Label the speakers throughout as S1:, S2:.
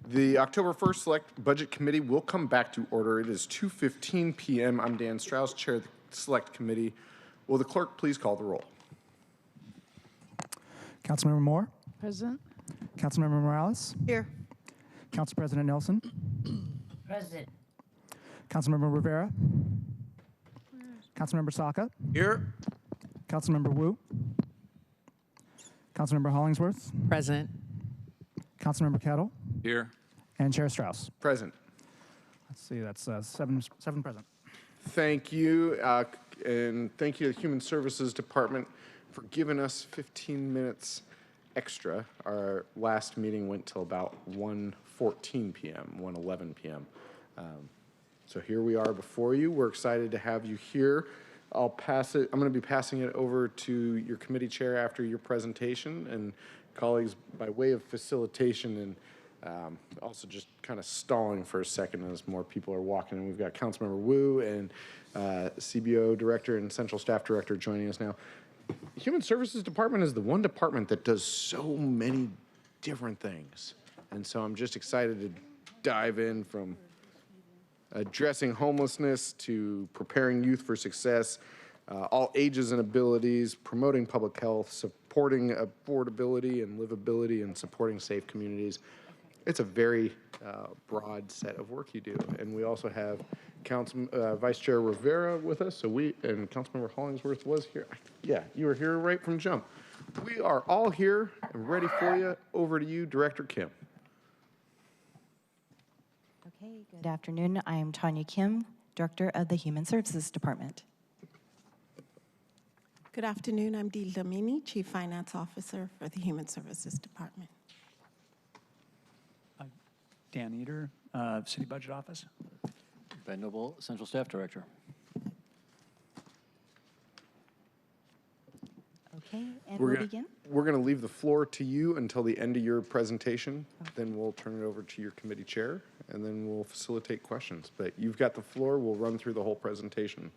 S1: The October 1st Select Budget Committee will come back to order. It is 2:15 p.m. I'm Dan Strauss, Chair of the Select Committee. Will the clerk please call the roll?
S2: Councilmember Moore,
S3: Present.
S2: Councilmember Morales,
S3: Here.
S2: Council President Nelson,
S4: Present.
S2: Councilmember Rivera, Councilmember Saka,
S1: Here.
S2: Councilmember Wu, Councilmember Hollingsworth,
S3: Present.
S2: Councilmember Kettle,
S5: Here.
S2: and Chair Strauss.
S1: Present.
S2: Let's see, that's seven present.
S1: Thank you, and thank you to the Human Services Department for giving us 15 minutes extra. Our last meeting went till about 1:14 p.m., 1:11 p.m. So here we are before you. We're excited to have you here. I'm going to be passing it over to your committee chair after your presentation, and colleagues, by way of facilitation and also just kind of stalling for a second as more people are walking in. We've got Councilmember Wu and CBO Director and Central Staff Director joining us now. Human Services Department is the one department that does so many different things. And so I'm just excited to dive in from addressing homelessness to preparing youth for success, all ages and abilities, promoting public health, supporting affordability and livability, and supporting safe communities. It's a very broad set of work you do. And we also have Vice Chair Rivera with us, and Councilmember Hollingsworth was here. Yeah, you were here right from jump. We are all here and ready for you. Over to you, Director Kim.
S6: Okay, good afternoon. I am Tanya Kim, Director of the Human Services Department.
S7: Good afternoon. I'm Dee Lamini, Chief Finance Officer for the Human Services Department.
S8: Dan Eder, City Budget Office.
S5: Ben Noble, Central Staff Director.
S6: Okay, and we'll begin.
S1: We're going to leave the floor to you until the end of your presentation. Okay. Then we'll turn it over to your committee chair, and then we'll facilitate questions. But you've got the floor. We'll run through the whole presentation.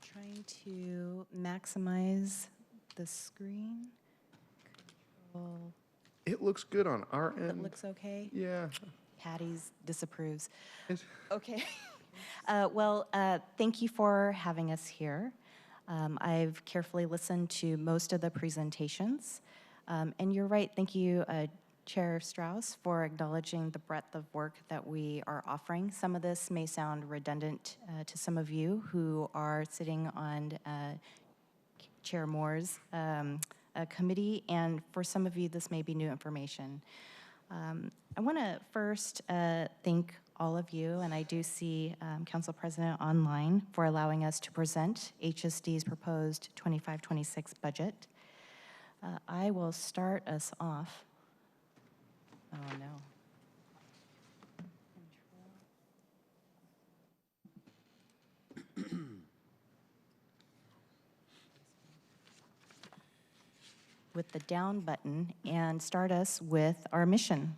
S6: Trying to maximize the screen. Control.
S1: It looks good on our end.
S6: It looks okay?
S1: Yeah.
S6: Patty's disapproves. Okay. Thank you for having us here. I've carefully listened to most of the presentations. And you're right, thank you, Chair Strauss, for acknowledging the breadth of work that we are offering. Some of this may sound redundant to some of you who are sitting on Chair Moore's committee, and for some of you, this may be new information. I want to first thank all of you, and I do see Council President online, for allowing us to present HSD's proposed 25-26 budget. I will start us off. Oh, no. With the down button and start us with our mission.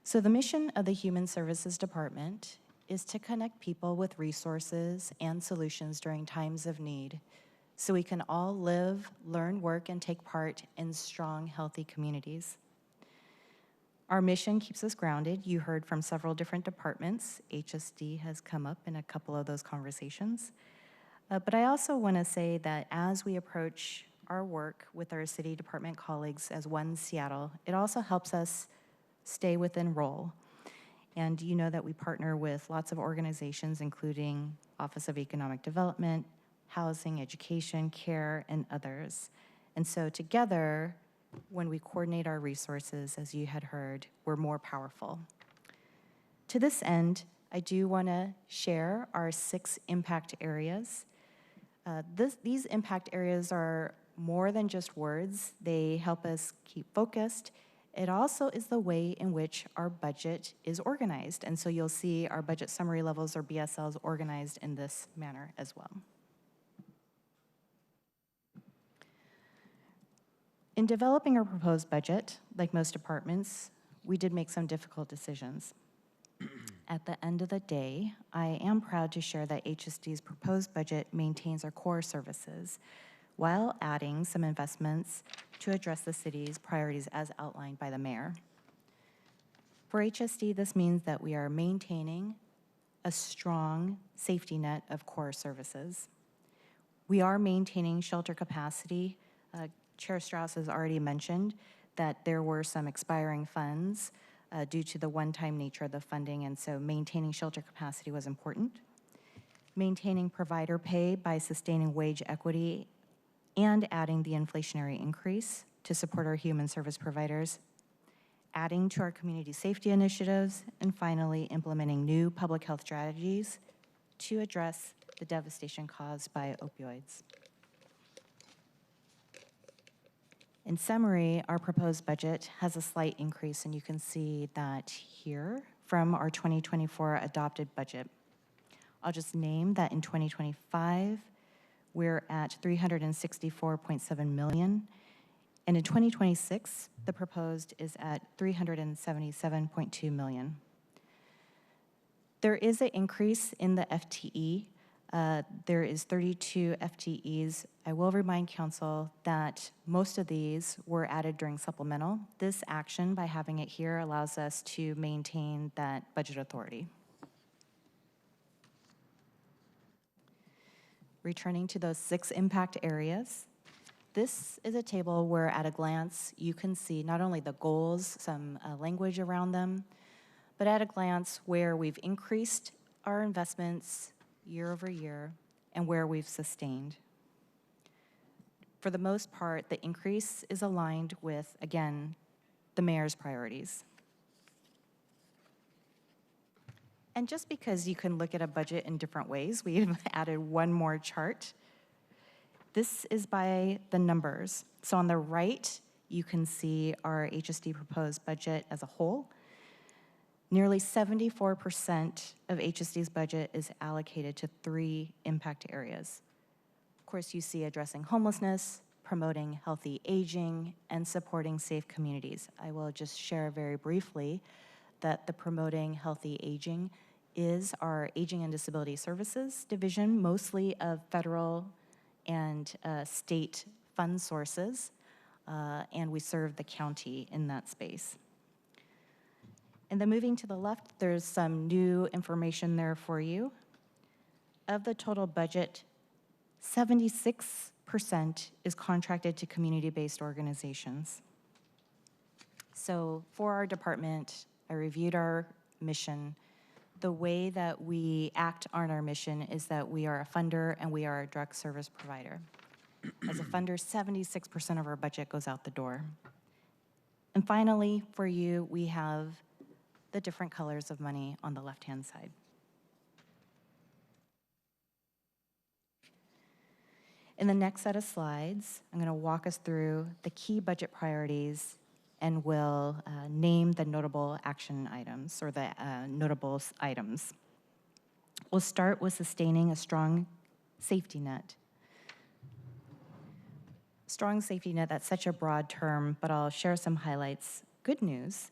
S6: So the mission of the Human Services Department is to connect people with resources and solutions during times of need, so we can all live, learn, work, and take part in strong, healthy communities. Our mission keeps us grounded. You heard from several different departments. HSD has come up in a couple of those conversations. But I also want to say that as we approach our work with our city department colleagues as One Seattle, it also helps us stay within role. And you know that we partner with lots of organizations, including Office of Economic Development, Housing, Education, Care, and others. And so together, when we coordinate our resources, as you had heard, we're more powerful. To this end, I do want to share our 6 impact areas. These impact areas are more than just words. They help us keep focused. It also is the way in which our budget is organized. And so you'll see our budget summary levels, or BSLs, organized in this manner as well. In developing our proposed budget, like most departments, we did make some difficult decisions. at the end of the day, I am proud to share that HSD's proposed budget maintains our core services while adding some investments to address the city's priorities as outlined by the mayor. For HSD, this means that we are maintaining a strong safety net of core services. We are maintaining shelter capacity. Chair Strauss has already mentioned that there were some expiring funds due to the one-time nature of the funding, and so maintaining shelter capacity was important. Maintaining provider pay by sustaining wage equity and adding the inflationary increase to support our human service providers. Adding to our community safety initiatives, and finally, implementing new public health strategies to address the devastation caused by opioids. In summary, our proposed budget has a slight increase, and you can see that here from our 2024 adopted budget. I'll just name that in 2025, we're at $364.7 million, and in 2026, the proposed is at $377.2 million. There is an increase in the FTE. There is 32 FTEs. I will remind council that most of these were added during supplemental. This action, by having it here, allows us to maintain that budget authority. Returning to those 6 impact areas, this is a table where at a glance you can see not only the goals, some language around them, but at a glance where we've increased our investments year over year and where we've sustained. For the most part, the increase is aligned with, again, the mayor's priorities. And just because you can look at a budget in different ways, we've added one more chart. This is by the numbers. So on the right, you can see our HSD proposed budget as a whole. Nearly 74% of HSD's budget is allocated to 3 impact areas. Of course, you see addressing homelessness, promoting healthy aging, and supporting safe communities. I will just share very briefly that the Promoting Healthy Aging is our Aging and Disability Services division, mostly of federal and state fund sources, and we serve the county in that space. And then moving to the left, there's some new information there for you. Of the total budget, 76% is contracted to community-based organizations. So for our department, I reviewed our mission. The way that we act on our mission is that we are a funder and we are a drug service provider. As a funder, 76% of our budget goes out the door. And finally, for you, we have the different colors of money on the left-hand side. In the next set of slides, I'm going to walk us through the key budget priorities and will name the notable action items or the notable items. We'll start with sustaining a strong safety net. Strong safety net, that's such a broad term, but I'll share some highlights. Good news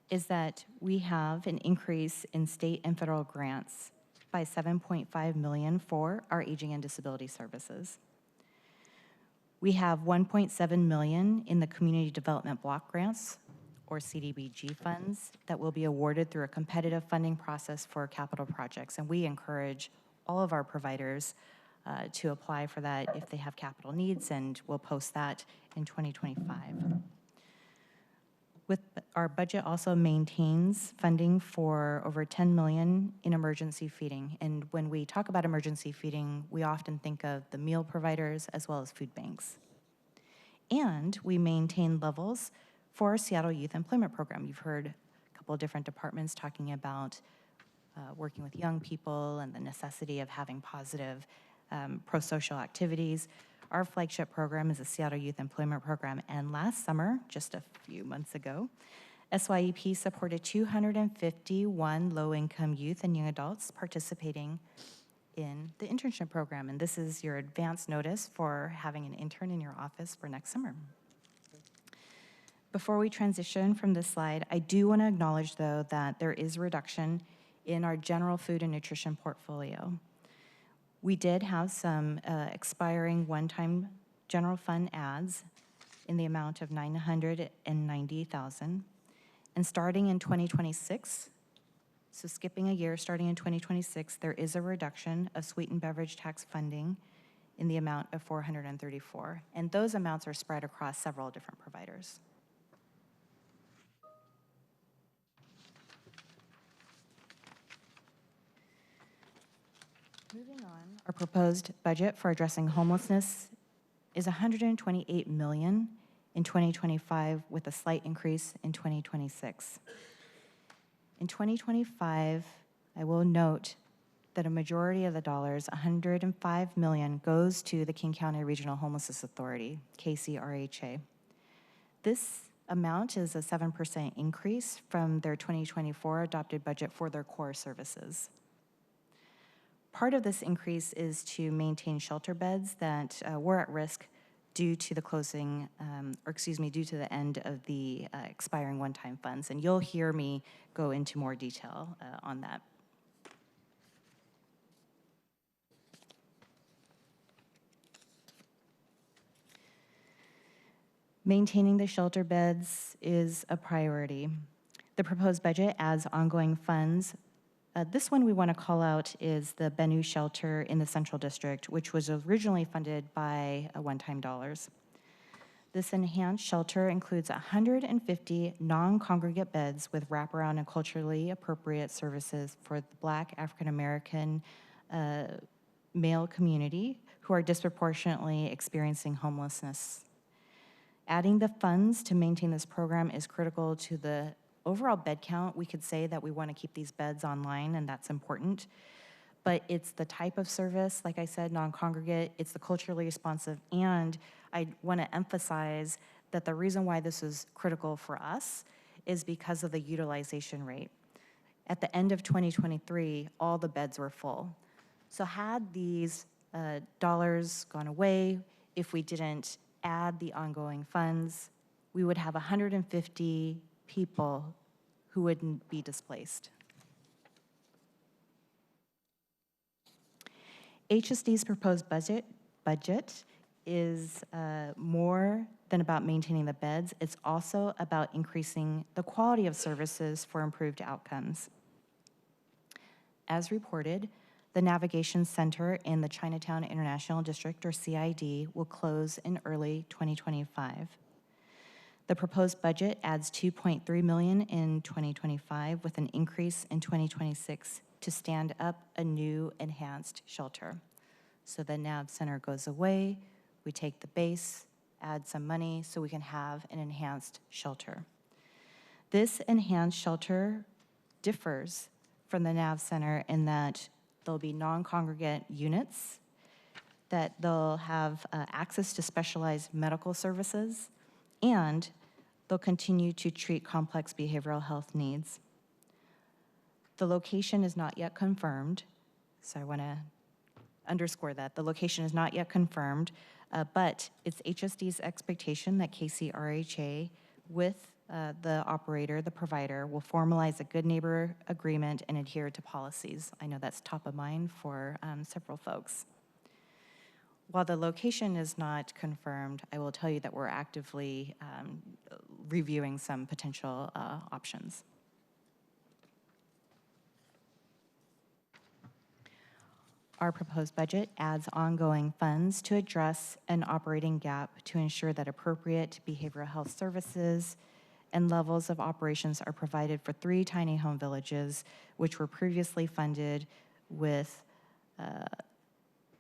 S6: is that we have an increase in state and federal grants by $7.5 million for our aging and disability services. We have $1.7 million in the Community Development Block Grants, or CDBG funds, that will be awarded through a competitive funding process for capital projects. And we encourage all of our providers to apply for that if they have capital needs, and we'll post that in 2025. Our budget also maintains funding for over $10 million in emergency feeding. And when we talk about emergency feeding, we often think of the meal providers as well as food banks. And we maintain levels for our Seattle Youth Employment Program. You've heard a couple of different departments talking about working with young people and the necessity of having positive pro-social activities. Our flagship program is the Seattle Youth Employment Program, and last summer, just a few months ago, SYEP supported 251 low-income youth and young adults participating in the internship program, and this is your advance notice for having an intern in your office for next summer. Before we transition from this slide, I do want to acknowledge, though, that there is a reduction in our general food and nutrition portfolio. We did have some expiring one-time general fund ads in the amount of $990,000. And starting in 2026, so skipping a year, starting in 2026, there is a reduction of sweetened beverage tax funding in the amount of $434. And those amounts are spread across several different providers. Moving on, our proposed budget for addressing homelessness is $128 million in 2025 with a slight increase in 2026. In 2025, I will note that a majority of the dollars, $105 million, goes to the King County Regional Homelessness Authority, KCRHA. This amount is a 7% increase from their 2024 adopted budget for their core services. Part of this increase is to maintain shelter beds that were at risk due to the closing, due to the end of the expiring one-time funds. And you'll hear me go into more detail on that. Maintaining the shelter beds is a priority. The proposed budget adds ongoing funds. This one we want to call out is the Bennu shelter in the Central District, which was originally funded by one-time dollars. This enhanced shelter includes 150 non-congregate beds with wraparound and culturally appropriate services for the Black African American male community who are disproportionately experiencing homelessness. Adding the funds to maintain this program is critical to the overall bed count. We could say that we want to keep these beds online, and that's important. But it's the type of service, like I said, non-congregate, it's the culturally responsive, and I want to emphasize that the reason why this is critical for us is because of the utilization rate. At the end of 2023, all the beds were full. So had these dollars gone away, if we didn't add the ongoing funds, we would have 150 people who wouldn't be displaced. HSD's proposed budget is more than about maintaining the beds. It's also about increasing the quality of services for improved outcomes. As reported, the Navigation Center in the Chinatown International District, or CID, will close in early 2025. The proposed budget adds $2.3 million in 2025 with an increase in 2026 to stand up a new enhanced shelter. So the NAV Center goes away, we take the base, add some money so we can have an enhanced shelter. This enhanced shelter differs from the NAV Center in that there'll be non-congregate units, that they'll have access to specialized medical services, and they'll continue to treat complex behavioral health needs. The location is not yet confirmed, so I want to underscore that. The location is not yet confirmed, but it's HSD's expectation that KCRHA, with the operator, the provider, will formalize a good neighbor agreement and adhere to policies. I know that's top of mind for several folks. While the location is not confirmed, I will tell you that we're actively reviewing some potential options. Our proposed budget adds ongoing funds to address an operating gap to ensure that appropriate behavioral health services and levels of operations are provided for 3 tiny home villages, which were previously funded with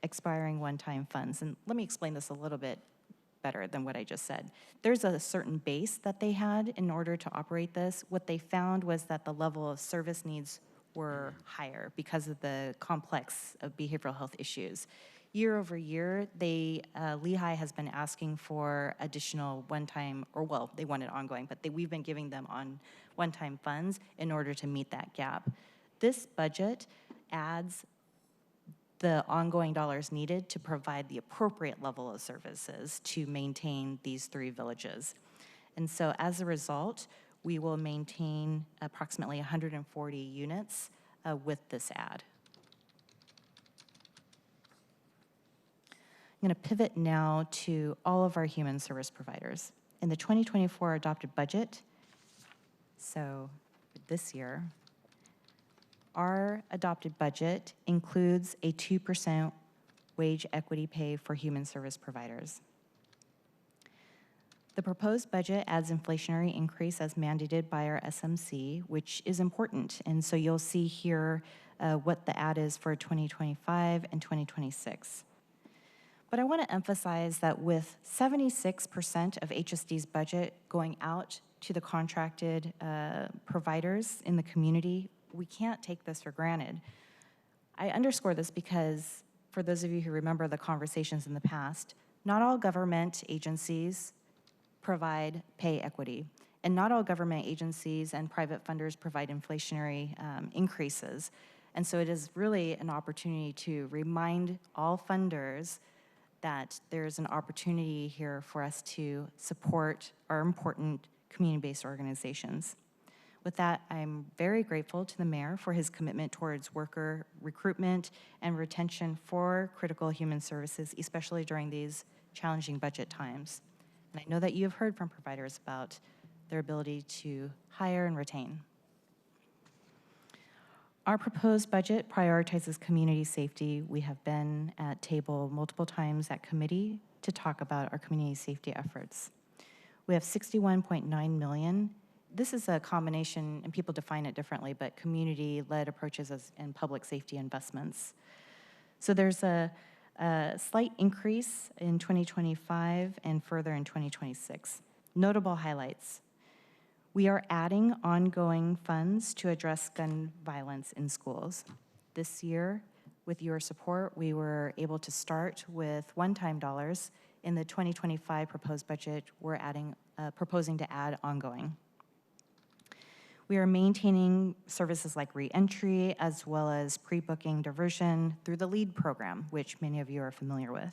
S6: expiring one-time funds. And let me explain this a little bit better than what I just said. There's a certain base that they had in order to operate this. What they found was that the level of service needs were higher because of the complex of behavioral health issues. Year over year, Lehigh has been asking for additional one-time, or well, they wanted ongoing, but we've been giving them on one-time funds in order to meet that gap. This budget adds the ongoing dollars needed to provide the appropriate level of services to maintain these 3 villages. And so as a result, we will maintain approximately 140 units with this ad. I'm going to pivot now to all of our human service providers. In the 2024 adopted budget, so this year, our adopted budget includes a 2% wage equity pay for human service providers. The proposed budget adds inflationary increase as mandated by our SMC, which is important. And so you'll see here what the ad is for 2025 and 2026. But I want to emphasize that with 76% of HSD's budget going out to the contracted providers in the community, we can't take this for granted. I underscore this because, for those of you who remember the conversations in the past, not all government agencies provide pay equity, and not all government agencies and private funders provide inflationary increases. And so it is really an opportunity to remind all funders that there's an opportunity here for us to support our important community-based organizations. With that, I'm very grateful to the mayor for his commitment towards worker recruitment and retention for critical human services, especially during these challenging budget times. And I know that you have heard from providers about their ability to hire and retain. Our proposed budget prioritizes community safety. We have been at table multiple times at committee to talk about our community safety efforts. We have 61.9 million. This is a combination, and people define it differently, but community-led approaches and public safety investments. So there's a slight increase in 2025 and further in 2026. Notable highlights. We are adding ongoing funds to address gun violence in schools. This year, with your support, we were able to start with one-time dollars. In the 2025 proposed budget, we're proposing to add ongoing. We are maintaining services like re-entry as well as pre-booking diversion through the LEAD program, which many of you are familiar with.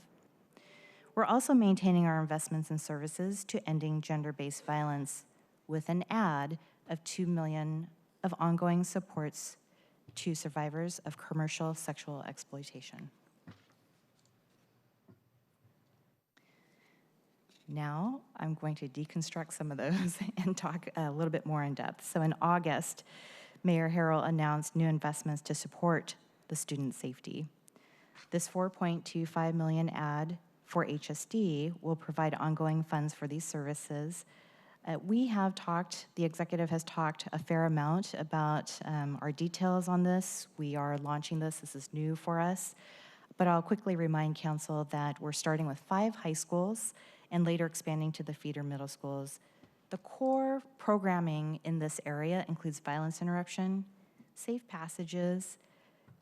S6: We're also maintaining our investments in services to ending gender-based violence with an add of $2 million of ongoing supports to survivors of commercial sexual exploitation. Now, I'm going to deconstruct some of those and talk a little bit more in depth. So in August, Mayor Harrell announced new investments to support the student safety. This $4.25 million add for HSD will provide ongoing funds for these services. The executive has talked a fair amount about our details on this. We are launching this is new for us. But I'll quickly remind council that we're starting with 5 high schools and later expanding to the feeder middle schools. The core programming in this area includes violence interruption, safe passages,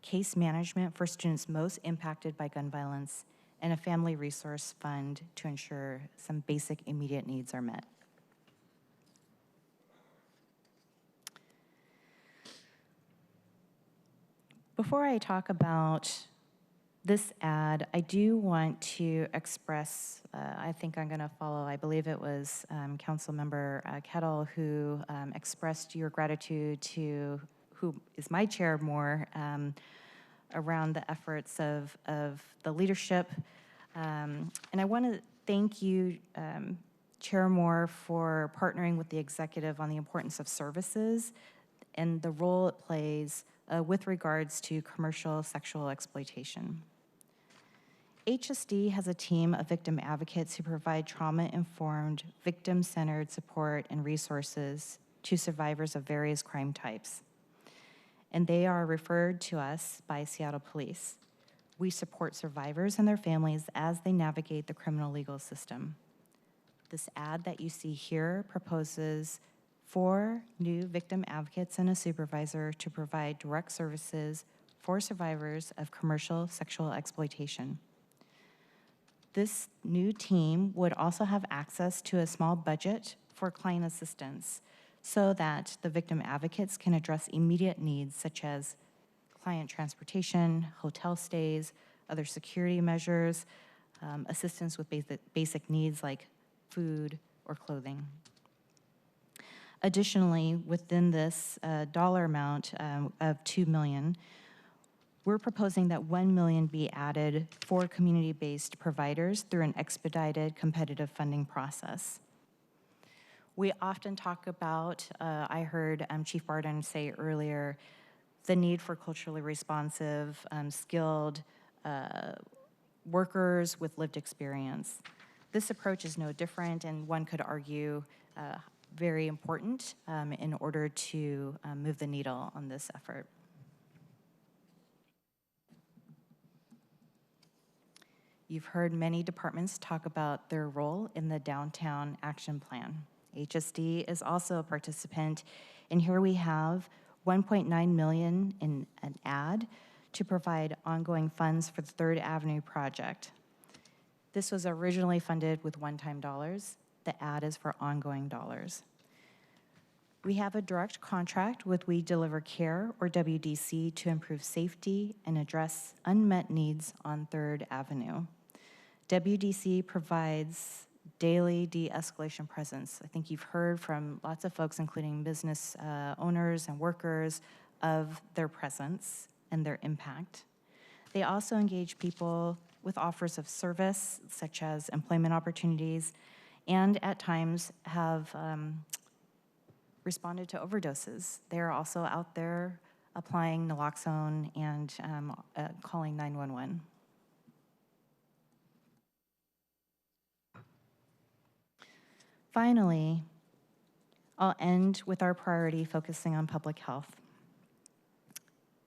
S6: case management for students most impacted by gun violence, and a family resource fund to ensure some basic immediate needs are met. Before I talk about this ad, I do want to express, I think I'm going to follow, I believe it was Councilmember Kettle who expressed your gratitude to, who is my chair more, around the efforts of the leadership. And I want to thank you, Chair Moore, for partnering with the executive on the importance of services and the role it plays with regards to commercial sexual exploitation. HSD has a team of victim advocates who provide trauma-informed, victim-centered support and resources to survivors of various crime types. And they are referred to us by Seattle Police. We support survivors and their families as they navigate the criminal legal system. This ad that you see here proposes 4 new victim advocates and a supervisor to provide direct services for survivors of commercial sexual exploitation. This new team would also have access to a small budget for client assistance so that the victim advocates can address immediate needs such as client transportation, hotel stays, other security measures, assistance with basic needs like food or clothing. Additionally, within this dollar amount of $2 million, we're proposing that $1 million be added for community-based providers through an expedited competitive funding process. We often talk about, I heard Chief Barden say earlier, the need for culturally responsive, skilled workers with lived experience. This approach is no different, and one could argue very important in order to move the needle on this effort. You've heard many departments talk about their role in the Downtown Action Plan. HSD is also a participant, and here we have $1.9 million in an ad to provide ongoing funds for the 3rd Avenue project. This was originally funded with one-time dollars. The ad is for ongoing dollars. We have a direct contract with We Deliver Care, or WDC, to improve safety and address unmet needs on 3rd Avenue. WDC provides daily de-escalation presence. I think you've heard from lots of folks, including business owners and workers, of their presence and their impact. They also engage people with offers of service, such as employment opportunities, and at times have responded to overdoses. They're also out there applying naloxone and calling 911. Finally, I'll end with our priority focusing on public health.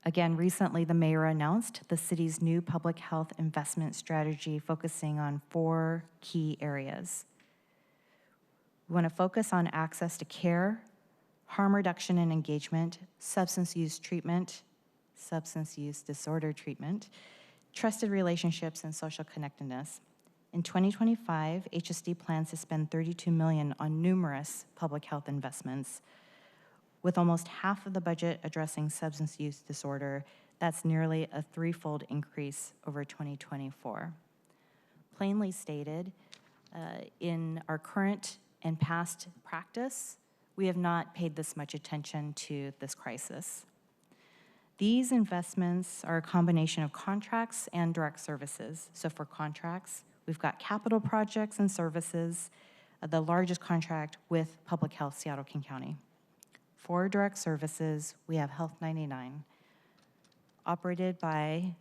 S6: Again, recently the mayor announced the city's new public health investment strategy focusing on 4 key areas. We want to focus on access to care, harm reduction and engagement, substance use treatment, substance use disorder treatment, trusted relationships, and social connectedness. In 2025, HSD plans to spend $32 million on numerous public health investments, with almost half of the budget addressing substance use disorder. That's nearly a 3-fold increase over 2024. Plainly stated, in our current and past practice, we have not paid this much attention to this crisis. These investments are a combination of contracts and direct services. So for contracts, we've got capital projects and services, the largest contract with Public Health Seattle-King County. For direct services, we have Health 99, operated by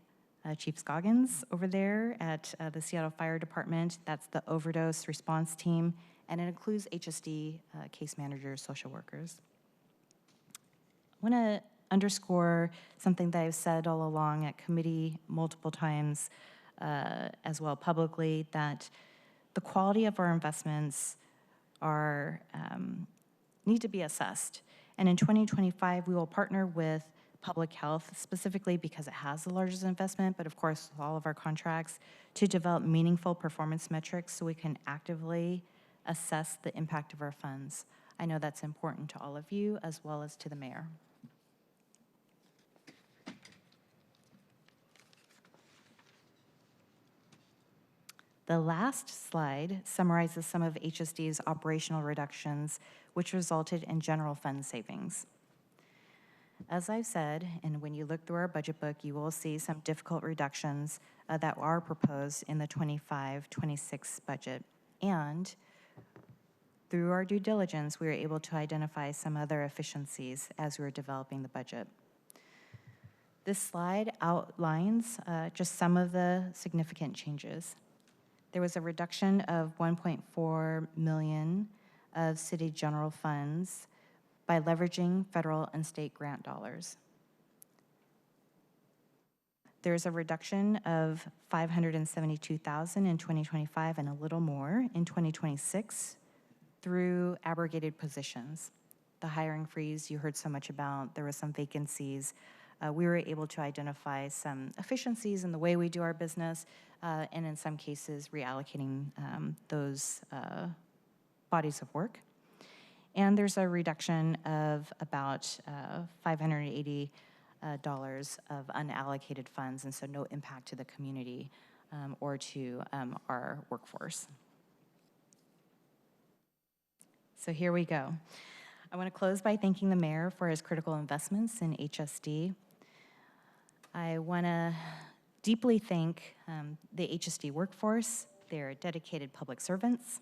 S6: Chief Scoggins over there at the Seattle Fire Department. That's the overdose response team, and it includes HSD case managers, social workers. I want to underscore something that I've said all along at committee multiple times, as well publicly, that the quality of our investments are need to be assessed. And in 2025, we will partner with public health, specifically because it has the largest investment, but of course, all of our contracts, to develop meaningful performance metrics so we can actively assess the impact of our funds. I know that's important to all of you, as well as to the mayor. The last slide summarizes some of HSD's operational reductions, which resulted in general fund savings. As I've said, and when you look through our budget book, you will see some difficult reductions that are proposed in the 25-26 budget. And through our due diligence, we were able to identify some other efficiencies as we were developing the budget. This slide outlines just some of the significant changes. There was a reduction of $1.4 million of city general funds by leveraging federal and state grant dollars. There's a reduction of $572,000 in 2025 and a little more in 2026 through abrogated positions. The hiring freeze you heard so much about, there were some vacancies. We were able to identify some efficiencies in the way we do our business, and in some cases reallocating those bodies of work. And there's a reduction of about $580 of unallocated funds, and so no impact to the community or to our workforce. So here we go. I want to close by thanking the mayor for his critical investments in HSD. I want to deeply thank the HSD workforce. They're dedicated public servants.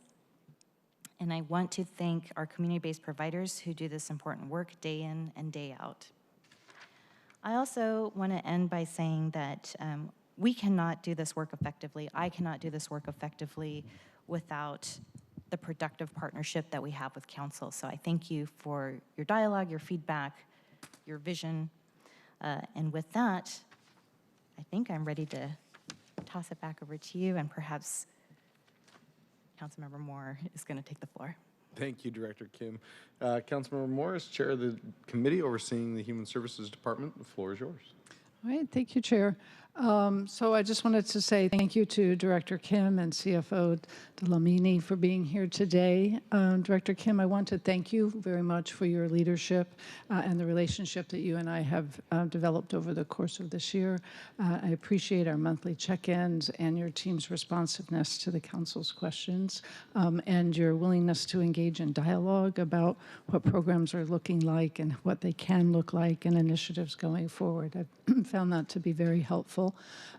S6: And I want to thank our community-based providers who do this important work day in and day out. I also want to end by saying that we cannot do this work effectively. I cannot do this work effectively without the productive partnership that we have with council. So I thank you for your dialogue, your feedback, your vision. And with that, I think I'm ready to toss it back over to you, and perhaps Councilmember Moore is going to take the floor.
S1: Thank you, Director Kim. Councilmember Morris, Chair of the committee overseeing the Human Services Department. The floor is yours.
S3: All right, thank you, Chair. So I just wanted to say thank you to Director Kim and CFO Delamini for being here today. Director Kim, I want to thank you very much for your leadership and the relationship that you and I have developed over the course of this year. I appreciate our monthly check-ins and your team's responsiveness to the council's questions and your willingness to engage in dialogue about what programs are looking like and what they can look like and initiatives going forward. I've found that to be very helpful.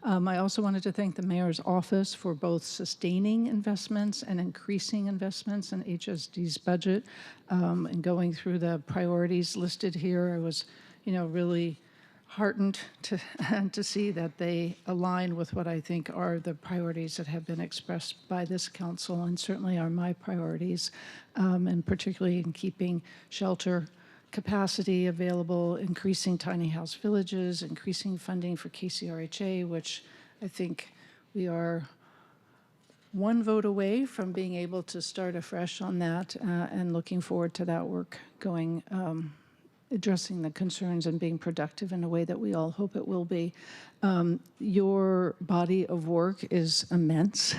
S3: I also wanted to thank the mayor's office for both sustaining investments and increasing investments in HSD's budget and going through the priorities listed here. I was, really heartened to see that they align with what I think are the priorities that have been expressed by this council and certainly are my priorities, and particularly in keeping shelter capacity available, increasing tiny house villages, increasing funding for KCRHA, which I think we are one vote away from being able to start afresh on that, and looking forward to that work going, addressing the concerns and being productive in a way that we all hope it will be. Your body of work is immense.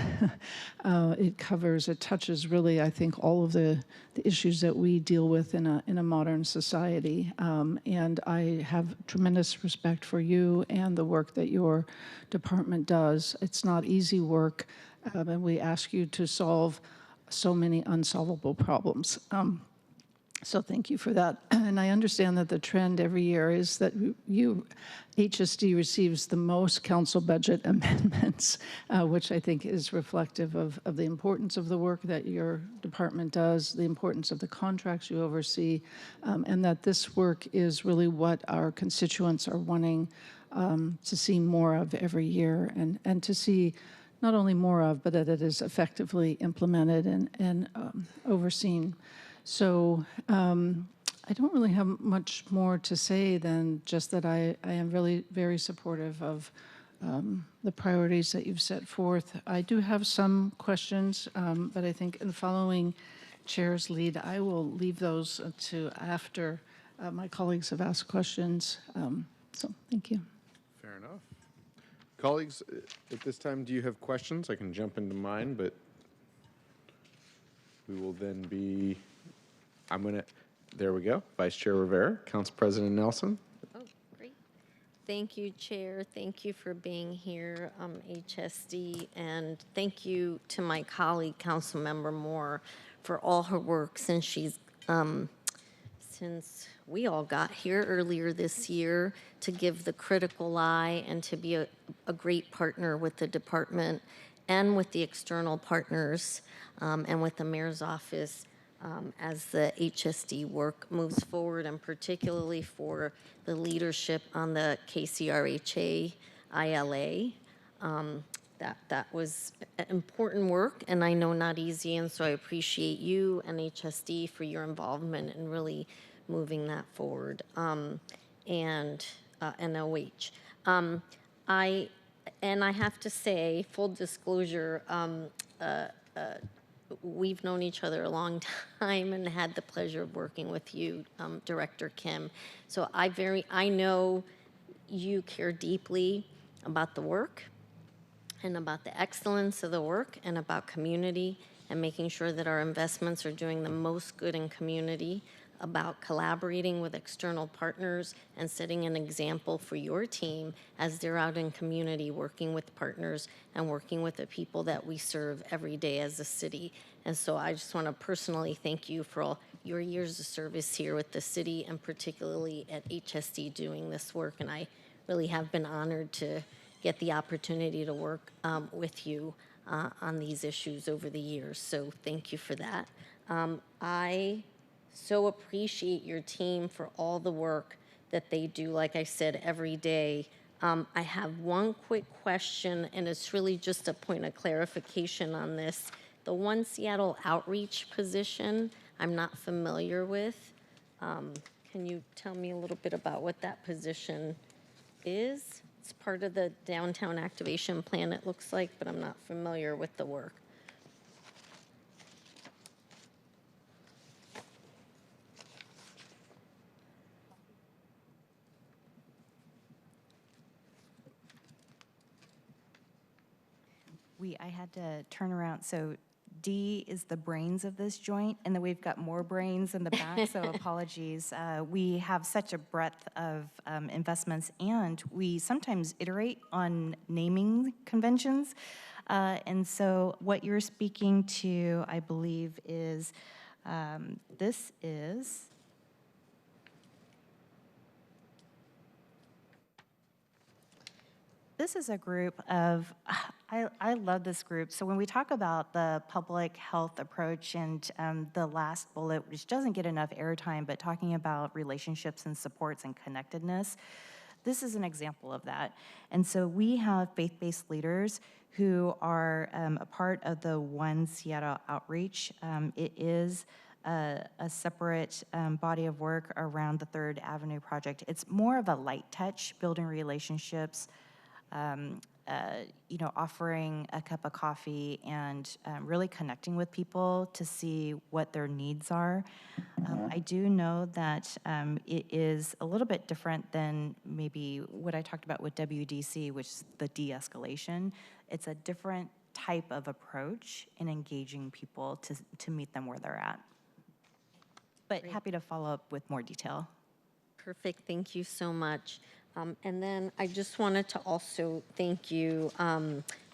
S3: It touches really, I think, all of the issues that we deal with in a modern society. And I have tremendous respect for you and the work that your department does. It's not easy work, and we ask you to solve so many unsolvable problems. So thank you for that. And I understand that the trend every year is that HSD receives the most council budget amendments, which I think is reflective of the importance of the work that your department does, the importance of the contracts you oversee, and that this work is really what our constituents are wanting to see more of every year, and to see not only more of, but that it is effectively implemented and overseen. So I don't really have much more to say than just that I am really very supportive of the priorities that you've set forth. I do have some questions, but I think in following Chair's lead, I will leave those to after my colleagues have asked questions. So thank you.
S1: Fair enough. Colleagues, at this time, do you have questions? I can jump into mine, but we will then be, there we go. Vice Chair Rivera, Council President Nelson.
S4: Oh, great. Thank you, Chair. Thank you for being here, HSD. And thank you to my colleague, Councilmember Moore, for all her work since we all got here earlier this year, to give the critical eye and to be a great partner with the department and with the external partners and with the mayor's office as the HSD work moves forward, and particularly for the leadership on the KCRHA ILA. That was important work, and I know not easy, and so I appreciate you and HSD for your involvement in really moving that forward, and OH. I have to say, full disclosure, we've known each other a long time and had the pleasure of working with you, Director Kim. So I know you care deeply about the work and about the excellence of the work and about community and making sure that our investments are doing the most good in community about collaborating with external partners and setting an example for your team as they're out in community working with partners and working with the people that we serve every day as a city. And so I just want to personally thank you for all your years of service here with the city and particularly at HSD doing this work. And I really have been honored to get the opportunity to work with you on these issues over the years. So thank you for that. I so appreciate your team for all the work that they do, like I said, every day. I have one quick question, and it's really just a point of clarification on this. The One Seattle outreach position, I'm not familiar with. Can you tell me a little bit about what that position is? It's part of the downtown activation plan, it looks like, but I'm not familiar with the work.
S6: I had to turn around. So D is the brains of this joint, and then we've got more brains in the back, so apologies. We have such a breadth of investments, and we sometimes iterate on naming conventions. And so what you're speaking to, I believe, is this is a group of, I love this group. So when we talk about the public health approach and the last bullet, which doesn't get enough airtime, but talking about relationships and supports and connectedness, this is an example of that. And so we have faith-based leaders who are a part of the One Seattle outreach. It is a separate body of work around the Third Avenue project. It's more of a light touch, building relationships, offering a cup of coffee and really connecting with people to see what their needs are. I do know that it is a little bit different than maybe what I talked about with WDC, which is the de-escalation. It's a different type of approach in engaging people to meet them where they're at. But happy to follow up with more detail.
S4: Perfect, thank you so much. And then I just wanted to also thank you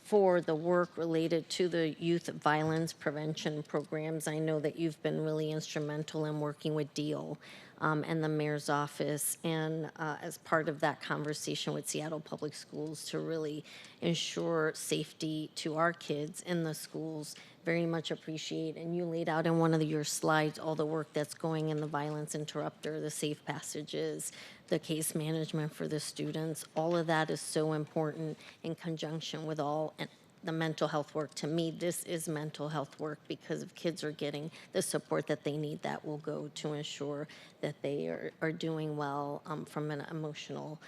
S4: for the work related to the youth violence prevention programs. I know that you've been really instrumental in working with DEAL and the mayor's office, and as part of that conversation with Seattle Public Schools to really ensure safety to our kids in the schools. Very much appreciate. And you laid out in one of your slides all the work that's going in the violence interrupter, the safe passages, the case management for the students. All of that is so important in conjunction with all and the mental health work. To me, this is mental health work, because if kids are getting the support that they need, that will go to ensure that they are doing well from an emotional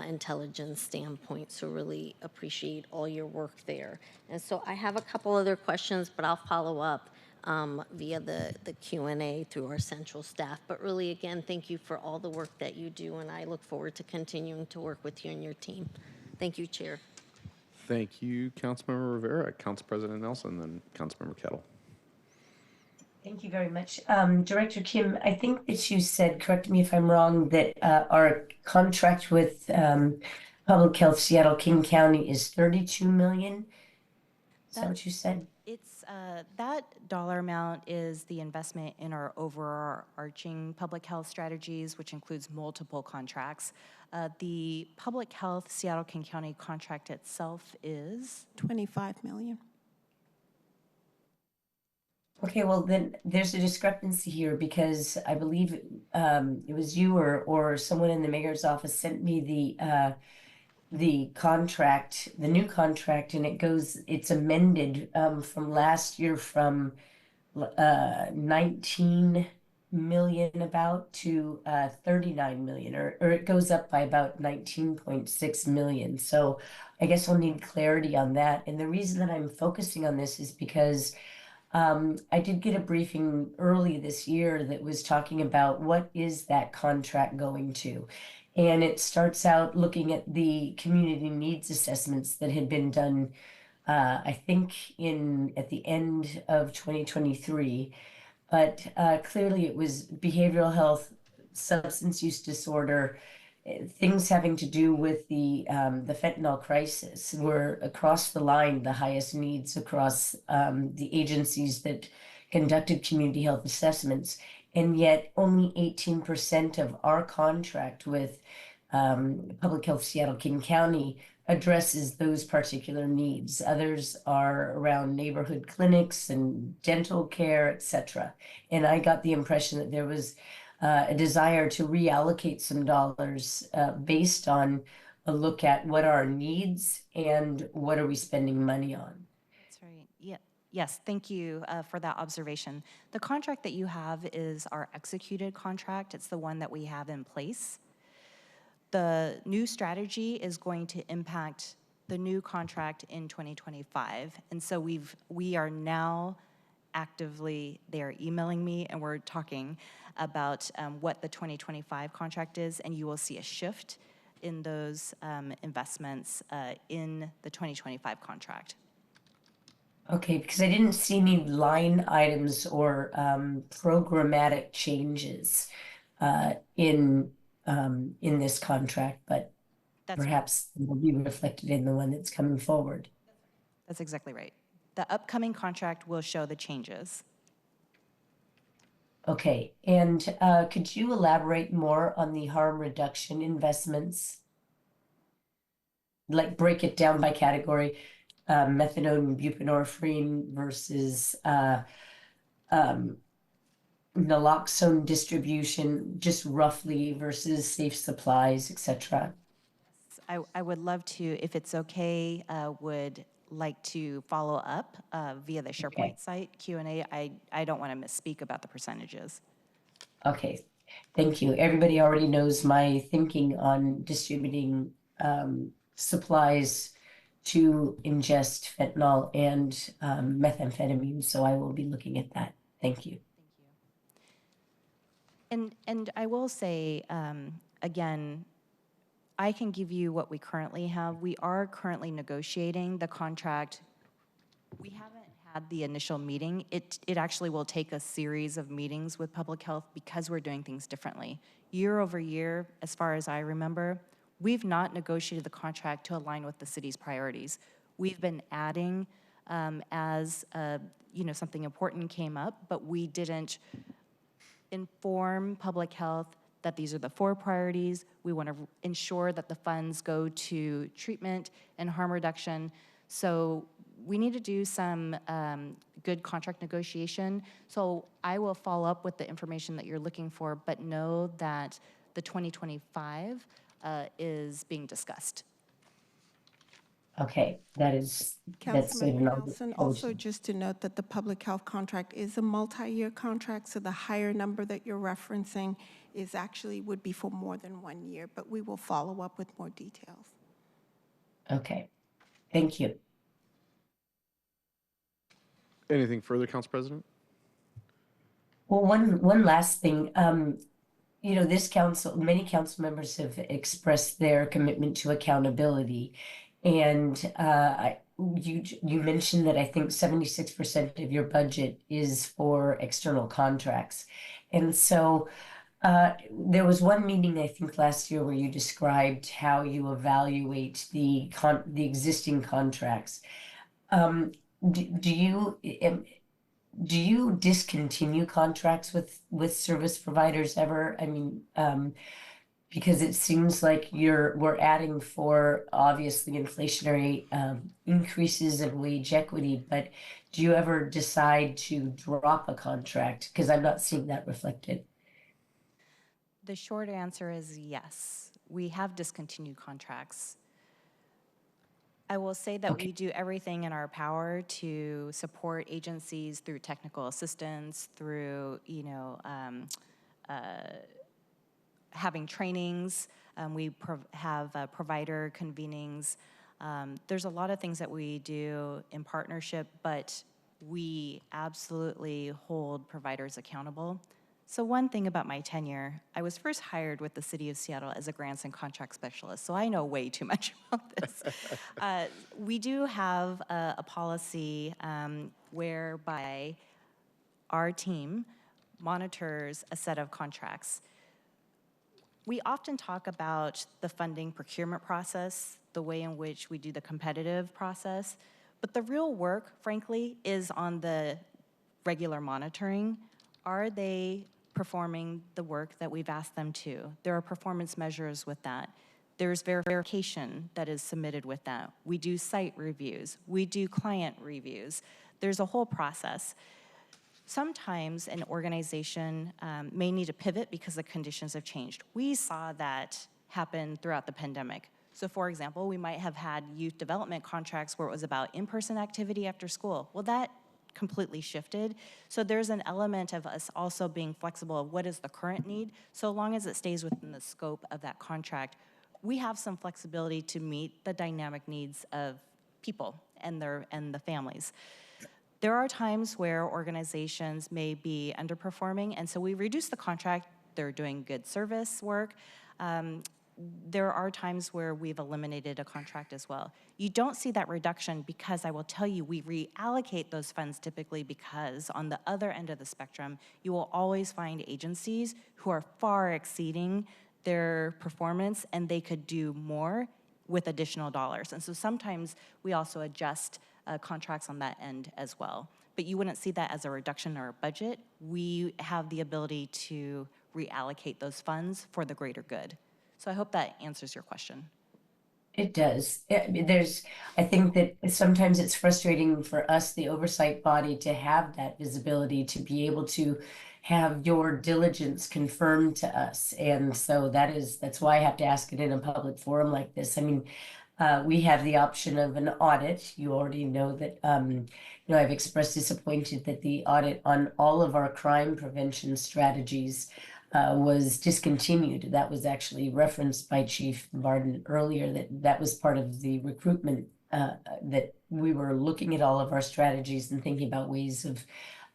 S4: intelligence standpoint. So really appreciate all your work there. And so I have a couple other questions, but I'll follow up via the Q&A through our central staff. But really, again, thank you for all the work that you do, and I look forward to continuing to work with you and your team. Thank you, Chair.
S1: Thank you, Councilmember Rivera. Council President Nelson, then Councilmember Kettle.
S9: Thank you very much. Director Kim, I think that you said, correct me if I'm wrong, that our contract with Public Health Seattle King County is $32 million. Is that what you said?
S6: It's that dollar amount is the investment in our overarching public health strategies, which includes multiple contracts. The Public Health Seattle King County contract itself is
S7: $25 million.
S9: Okay, well then there's a discrepancy here, because I believe it was you or someone in the mayor's office sent me the contract, the new contract, and it's amended from last year from 19 million about to 39 million, or it goes up by about 19.6 million. So I guess we'll need clarity on that. And the reason that I'm focusing on this is because I did get a briefing early this year that was talking about what is that contract going to. And it starts out looking at the community needs assessments that had been done, I think at the end of 2023. but clearly it was behavioral health, substance use disorder, things having to do with the fentanyl crisis were across the line the highest needs across the agencies that conducted community health assessments. And yet only 18% of our contract with Public Health Seattle King County addresses those particular needs. Others are around neighborhood clinics and dental care, etc. And I got the impression that there was a desire to reallocate some dollars based on a look at what are our needs and what are we spending money on.
S6: That's right. Yeah. Yes, thank you for that observation. The contract that you have is our executed contract. It's the one that we have in place. The new strategy is going to impact the new contract in 2025. And so we are now actively, they are emailing me and we're talking about what the 2025 contract is, and you will see a shift in those investments in the 2025 contract.
S9: Okay, because I didn't see any line items or programmatic changes in this contract, but perhaps it will be reflected in the one that's coming forward.
S6: That's exactly right. The upcoming contract will show the changes.
S9: Okay, and could you elaborate more on the harm reduction investments? Like break it down by category, methadone and buprenorphine versus naloxone distribution, just roughly, versus safe supplies, etc.
S6: I would love to, if it's okay, would like to follow up via the SharePoint site, Q&A. I don't want to misspeak about the percentages.
S9: Okay, thank you. Everybody already knows my thinking on distributing supplies to ingest fentanyl and methamphetamine, so I will be looking at that. Thank you.
S6: And I will say, again, I can give you what we currently have. We are currently negotiating the contract. We haven't had the initial meeting. It actually will take a series of meetings with public health because we're doing things differently. Year over year, as far as I remember, we've not negotiated the contract to align with the city's priorities. We've been adding as something important came up, but we didn't inform public health that these are the 4 priorities. We want to ensure that the funds go to treatment and harm reduction. So we need to do some good contract negotiation. So I will follow up with the information that you're looking for, but know that the 2025 is being discussed.
S9: Okay, that's good.
S7: Councilmember Nelson, also just to note that the public health contract is a multi-year contract, so the higher number that you're referencing is actually would be for more than 1 year, but we will follow up with more details.
S9: Okay, thank you.
S1: Anything further, Council President?
S9: Well, one last thing. This council, many council members have expressed their commitment to accountability. And you mentioned that I think 76% of your budget is for external contracts. And so there was one meeting, I think, last year where you described how you evaluate the existing contracts. Do you discontinue contracts with service providers ever? I mean, because it seems like we're adding for obviously inflationary increases in wage equity, but do you ever decide to drop a contract? Because I'm not seeing that reflected.
S6: The short answer is yes. We have discontinued contracts. I will say that we do everything in our power to support agencies through technical assistance, through having trainings. We have provider convenings. There's a lot of things that we do in partnership, but we absolutely hold providers accountable. So one thing about my tenure, I was first hired with the City of Seattle as a grants and contract specialist, so I know way too much about this. We do have a policy whereby our team monitors a set of contracts. We often talk about the funding procurement process, the way in which we do the competitive process, but the real work, frankly, is on the regular monitoring. Are they performing the work that we've asked them to? There are performance measures with that. There's verification that is submitted with that. We do site reviews. We do client reviews. There's a whole process. Sometimes an organization may need to pivot because the conditions have changed. We saw that happen throughout the pandemic. So for example, we might have had youth development contracts where it was about in-person activity after school. Well, that completely shifted. So there's an element of us also being flexible of what is the current need, so long as it stays within the scope of that contract. We have some flexibility to meet the dynamic needs of people and the families. There are times where organizations may be underperforming, and so we reduce the contract. They're doing good service work. There are times where we've eliminated a contract as well. You don't see that reduction because I will tell you, we reallocate those funds typically because on the other end of the spectrum, you will always find agencies who are far exceeding their performance and they could do more with additional dollars. And so sometimes we also adjust contracts on that end as well. But you wouldn't see that as a reduction in our budget. We have the ability to reallocate those funds for the greater good. So I hope that answers your question.
S9: It does. I think that sometimes it's frustrating for us, the oversight body, to have that visibility, to be able to have your diligence confirmed to us. And so that's why I have to ask it in a public forum like this. I mean, we have the option of an audit. You already know that, I've expressed disappointed that the audit on all of our crime prevention strategies was discontinued. That was actually referenced by Chief Barden earlier, that was part of the recruitment, that we were looking at all of our strategies and thinking about ways of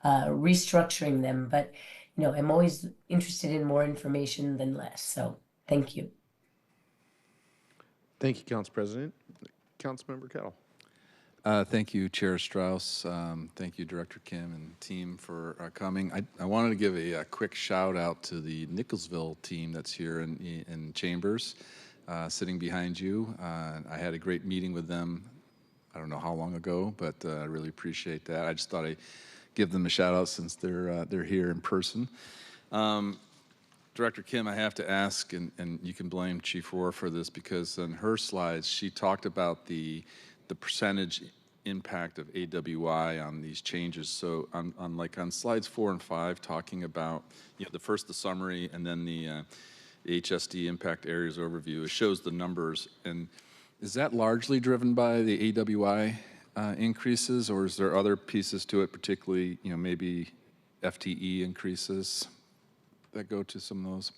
S9: restructuring them. But, I'm always interested in more information than less. So thank you.
S1: Thank you, Council President. Councilmember Kettle.
S10: Thank you, Chair Strauss. Thank you, Director Kim and team for coming. I wanted to give a quick shout out to the Nicholsville team that's here in Chambers, sitting behind you. I had a great meeting with them, I don't know how long ago, but I really appreciate that. I just thought I'd give them a shout out since they're here in person. Director Kim, I have to ask, and you can blame Chief Rohr for this, because on her slides, she talked about the percentage impact of AWI on these changes. So on slides 4 and 5, talking about the summary and then the HSD impact areas overview, it shows the numbers. And is that largely driven by the AWI increases, or is there other pieces to it, particularly maybe FTE increases that go to some of those?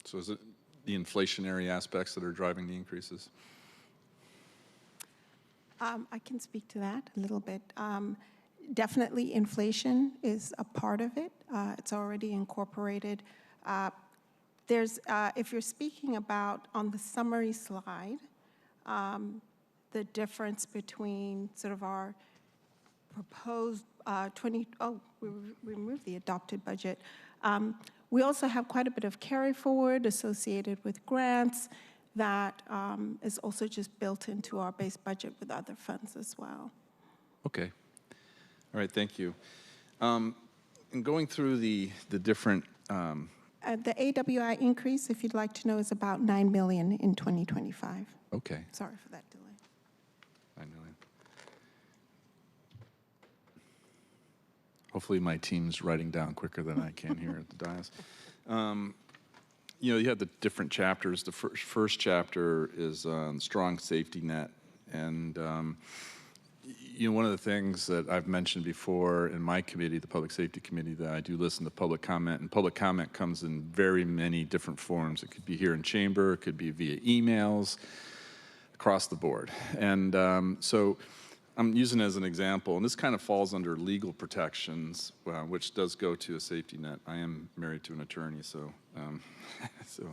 S10: So is it the inflationary aspects that are driving the increases?
S7: I can speak to that a little bit. Definitely inflation is a part of it. It's already incorporated. If you're speaking about on the summary slide, the difference between sort of our proposed we removed the adopted budget. We also have quite a bit of carry forward associated with grants that is also just built into our base budget with other funds as well.
S10: Okay. All right, thank you. And going through the different...
S7: the AWI increase, if you'd like to know, is about $9 million in 2025.
S10: Okay.
S7: Sorry for that delay.
S10: $9 million. Hopefully my team's writing down quicker than I can here at the dais. You have the different chapters. The first chapter is strong safety net. And, one of the things that I've mentioned before in my committee, the Public Safety Committee, that I do listen to public comment. And public comment comes in very many different forms. It could be here in chamber. It could be via emails, across the board. And so I'm using it as an example. And this kind of falls under legal protections, which does go to a safety net. I am married to an attorney, so... so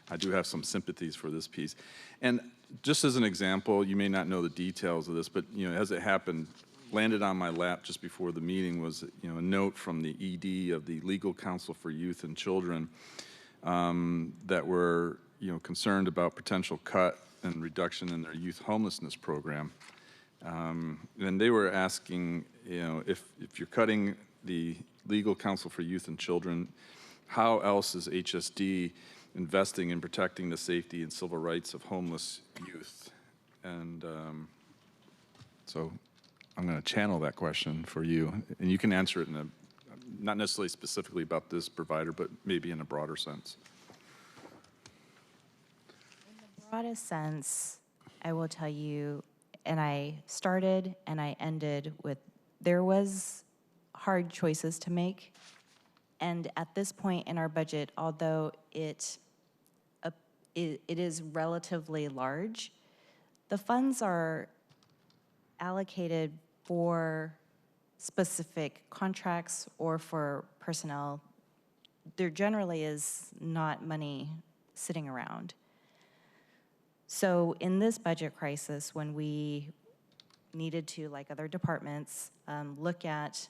S10: I do have some sympathies for this piece. And just as an example, you may not know the details of this, but as it happened landed on my lap just before the meeting was, a note from the ED of the Legal Counsel for Youth and Children that were, concerned about potential cut and reduction in their youth homelessness program. And they were asking, if you're cutting the Legal Counsel for Youth and Children, how else is HSD investing in protecting the safety and civil rights of homeless youth? And so I'm going to channel that question for you, and you can answer it in not necessarily specifically about this provider, but maybe in a broader sense.
S6: In the broadest sense, I will tell you, and I started and I ended with, there was hard choices to make. And at this point in our budget, although it is relatively large, the funds are allocated for specific contracts or for personnel. There generally is not money sitting around. So in this budget crisis, when we needed to, like other departments, look at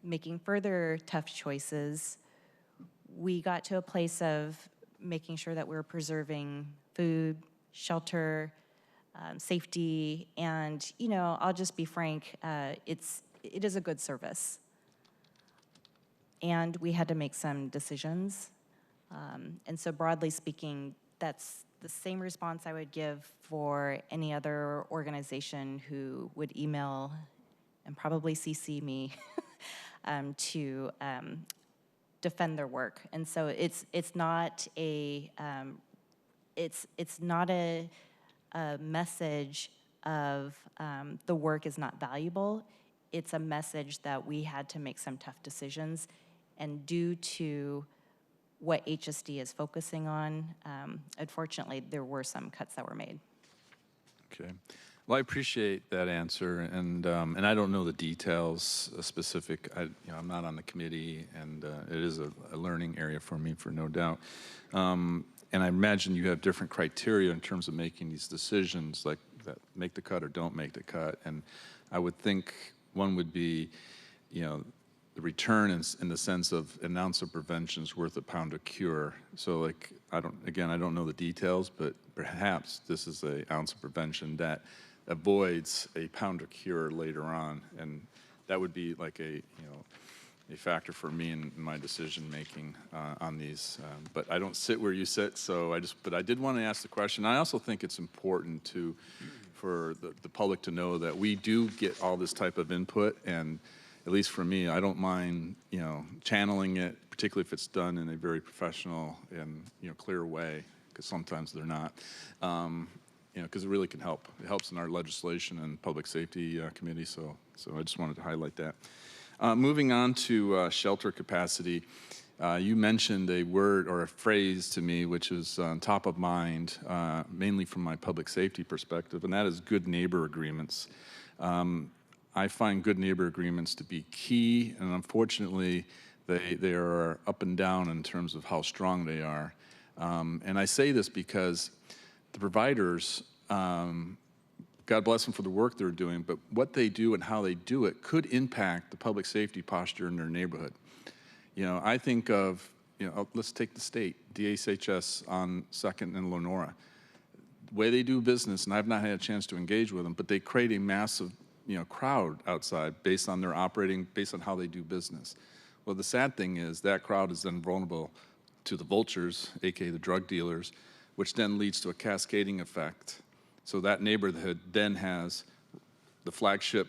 S6: making further tough choices, we got to a place of making sure that we're preserving food, shelter, safety, and I'll just be frank, it is a good service. And we had to make some decisions. And so broadly speaking, that's the same response I would give for any other organization who would email and probably CC me to defend their work. And so it's not a message of the work is not valuable. It's a message that we had to make some tough decisions, and due to what HSD is focusing on, unfortunately, there were some cuts that were made.
S10: Okay. Well, I appreciate that answer, and I don't know the details specific. I'm not on the committee, and it is a learning area for me, for no doubt. And I imagine you have different criteria in terms of making these decisions, like that make the cut or don't make the cut. And I would think one would be, the return in the sense of an ounce of prevention is worth a pound of cure. So, like, I don't know the details, but perhaps this is an ounce of prevention that avoids a pound of cure later on, and that would be like a factor for me in my decision making on these. But I don't sit where you sit, so but I did want to ask the question. I also think it's important for the public to know that we do get all this type of input, and at least for me, I don't mind channeling it, particularly if it's done in a very professional and clear way, because sometimes they're not. Because it really can help. It helps in our legislation and public safety committee, so I just wanted to highlight that. Moving on to shelter capacity, you mentioned a word or a phrase to me which is on top of mind, mainly from my public safety perspective, and that is good neighbor agreements. I find good neighbor agreements to be key, and unfortunately, they are up and down in terms of how strong they are. And I say this because the providers, God bless them for the work they're doing, but what they do and how they do it could impact the public safety posture in their neighborhood. I think of, let's take the state, DHHS on 2nd and Lenora. The way they do business, and I've not had a chance to engage with them, but they create a massive, crowd outside based on their operating, based on how they do business. Well, the sad thing is that crowd is then vulnerable to the vultures, aka the drug dealers, which then leads to a cascading effect. So that neighborhood then has the flagship,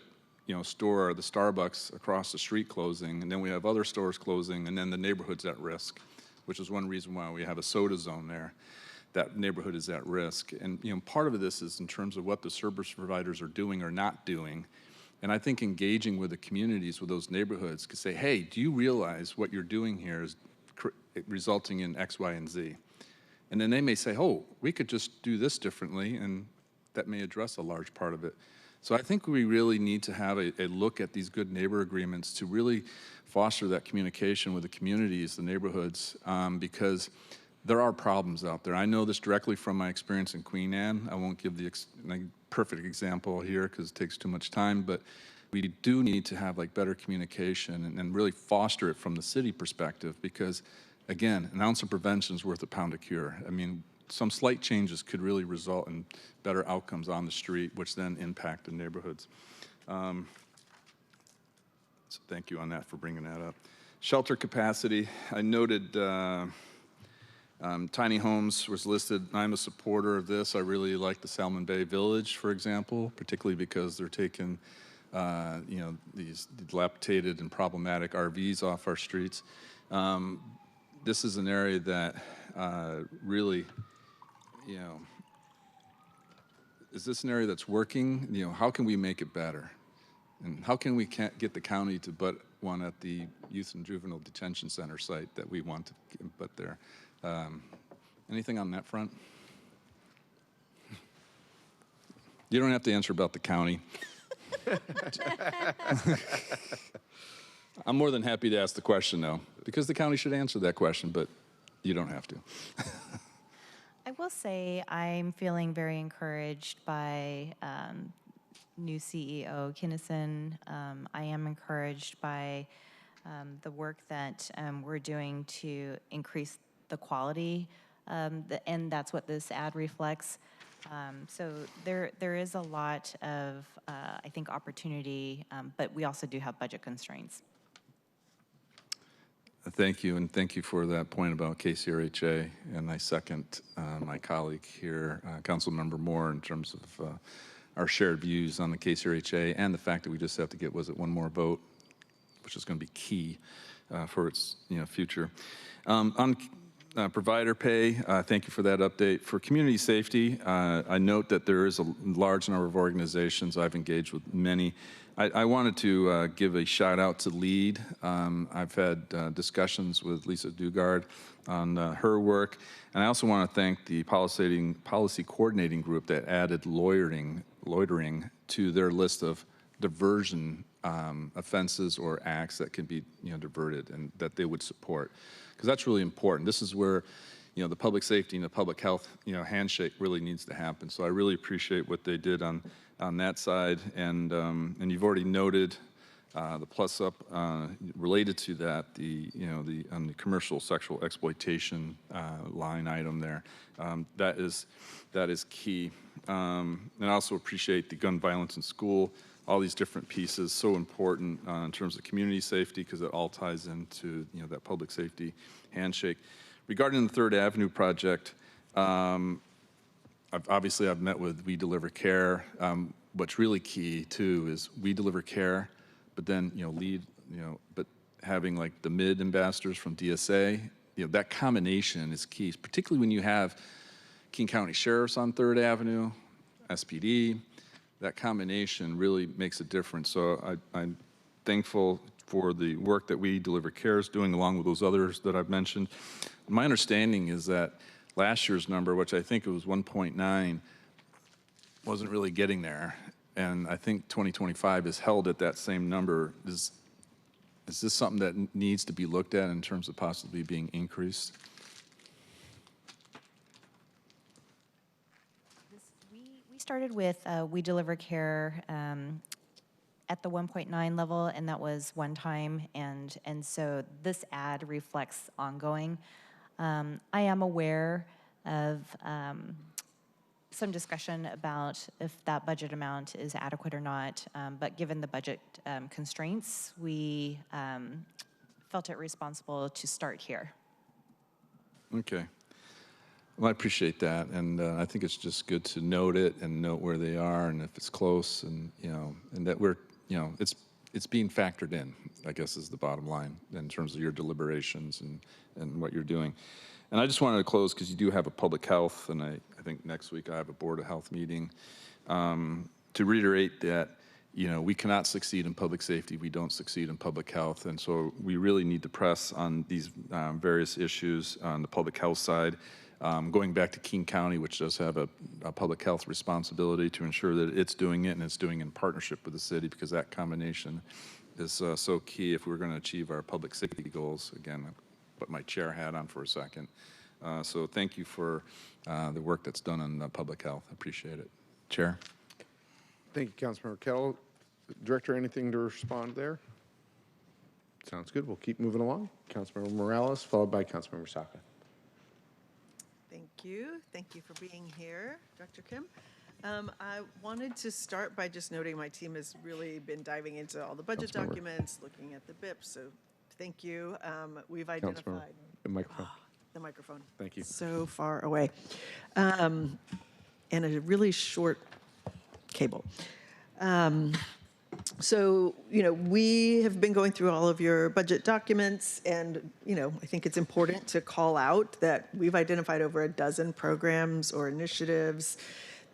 S10: store, or the Starbucks across the street closing, and then we have other stores closing, and then the neighborhood's at risk, which is one reason why we have a soda zone there. That neighborhood is at risk. And part of this is in terms of what the service providers are doing or not doing. And I think engaging with the communities, with those neighborhoods, could say, hey, do you realize what you're doing here is resulting in X, Y, and Z? And then they may say, oh, we could just do this differently, and that may address a large part of it. So I think we really need to have a look at these good neighbor agreements to really foster that communication with the communities, the neighborhoods, because there are problems out there. I know this directly from my experience in Queen Anne. I won't give the perfect example here because it takes too much time, but we do need to have like better communication and really foster it from the city perspective because, again, an ounce of prevention is worth a pound of cure. I mean, some slight changes could really result in better outcomes on the street, which then impact the neighborhoods. So thank you on that for bringing that up. Shelter capacity, I noted tiny homes was listed. I'm a supporter of this. I really like the Salmon Bay Village, for example, particularly because they're taking these dilapidated and problematic RVs off our streets. This is an area that really, is this an area that's working? How can we make it better? And how can we get the county to put one at the Youth and Juvenile Detention Center site that we want to put there? Anything on that front? You don't have to answer about the county. I'm more than happy to ask the question, though, because the county should answer that question, but you don't have to.
S6: I will say I'm feeling very encouraged by new CEO Kinnison. I am encouraged by the work that we're doing to increase the quality, and that's what this ad reflects. So there is a lot of, I think, opportunity, but we also do have budget constraints.
S10: Thank you, and thank you for that point about KCRHA. And I second my colleague here, Councilmember Moore, in terms of our shared views on the KCRHA and the fact that we just have to get, was it one more vote, which is going to be key for its future. On provider pay, thank you for that update. For community safety, I note that there is a large number of organizations. I've engaged with many. I wanted to give a shout out to LEAD. I've had discussions with Lisa Dugard on her work. And I also want to thank the policy coordinating group that added loitering to their list of diversion offenses or acts that can be diverted and that they would support. Because that's really important. This is where the public safety and the public health handshake really needs to happen. So I really appreciate what they did on that side. And you've already noted the plus up related to that, on the commercial sexual exploitation line item there. That is key. And I also appreciate the gun violence in school. All these different pieces, so important in terms of community safety because it all ties into that public safety handshake. Regarding the 3rd Avenue project, I've met with We Deliver Care. What's really key too is We Deliver Care, but then but having like the mid ambassadors from DSA, that combination is key, particularly when you have King County Sheriffs on 3rd Avenue, SPD. That combination really makes a difference. So I'm thankful for the work that We Deliver Care is doing along with those others that I've mentioned. My understanding is that last year's number, which I think it was 1.9, wasn't really getting there. And I think 2025 is held at that same number. Is this something that needs to be looked at in terms of possibly being increased?
S6: We started with We Deliver Care at the 1.9 level, and that was one time, and so this ad reflects ongoing. I am aware of some discussion about if that budget amount is adequate or not, but given the budget constraints, we felt it responsible to start here.
S10: Okay. Well, I appreciate that, and I think it's just good to note it and note where they are, and if it's close, and and that we're, it's being factored in, I guess, is the bottom line in terms of your deliberations and what you're doing. And I just wanted to close because you do have a public health, and I think next week I have a Board of Health meeting to reiterate that we cannot succeed in public safety. We don't succeed in public health, and so we really need to press on these various issues on the public health side. Going back to King County, which does have a public health responsibility to ensure that it's doing it and it's doing it in partnership with the city, because that combination is so key if we're going to achieve our public safety goals. Again, I put my chair hat on for a second. So thank you for the work that's done on public health. I appreciate it. Chair?
S1: Thank you, Councilmember Kettle. Director, anything to respond there? Sounds good. We'll keep moving along. Councilmember Morales, followed by Councilmember Saka.
S11: Thank you. Thank you for being here, Dr. Kim. I wanted to start by just noting my team has really been diving into all the budget documents, looking at the BIPs, so thank you. We've identified
S1: The microphone.
S11: the microphone.
S1: Thank you.
S11: So far away. And a really short cable. So, we have been going through all of your budget documents, and, I think it's important to call out that we've identified over a dozen programs or initiatives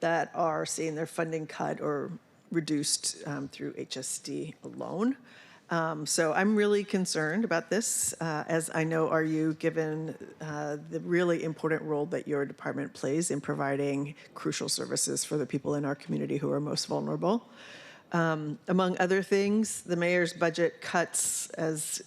S11: that are seeing their funding cut or reduced through HSD alone. So I'm really concerned about this, as I know are you, given the really important role that your department plays in providing crucial services for the people in our community who are most vulnerable. Among other things, the mayor's budget cuts, as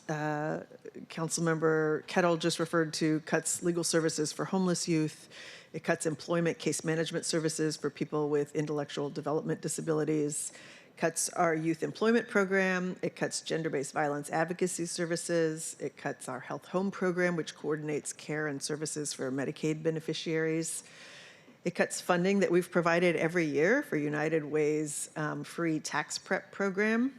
S11: Councilmember Kettle just referred to, cuts legal services for homeless youth. It cuts employment case management services for people with intellectual development disabilities, cuts our youth employment program. It cuts gender-based violence advocacy services. It cuts our health home program, which coordinates care and services for Medicaid beneficiaries. It cuts funding that we've provided every year for United Way's free tax prep program,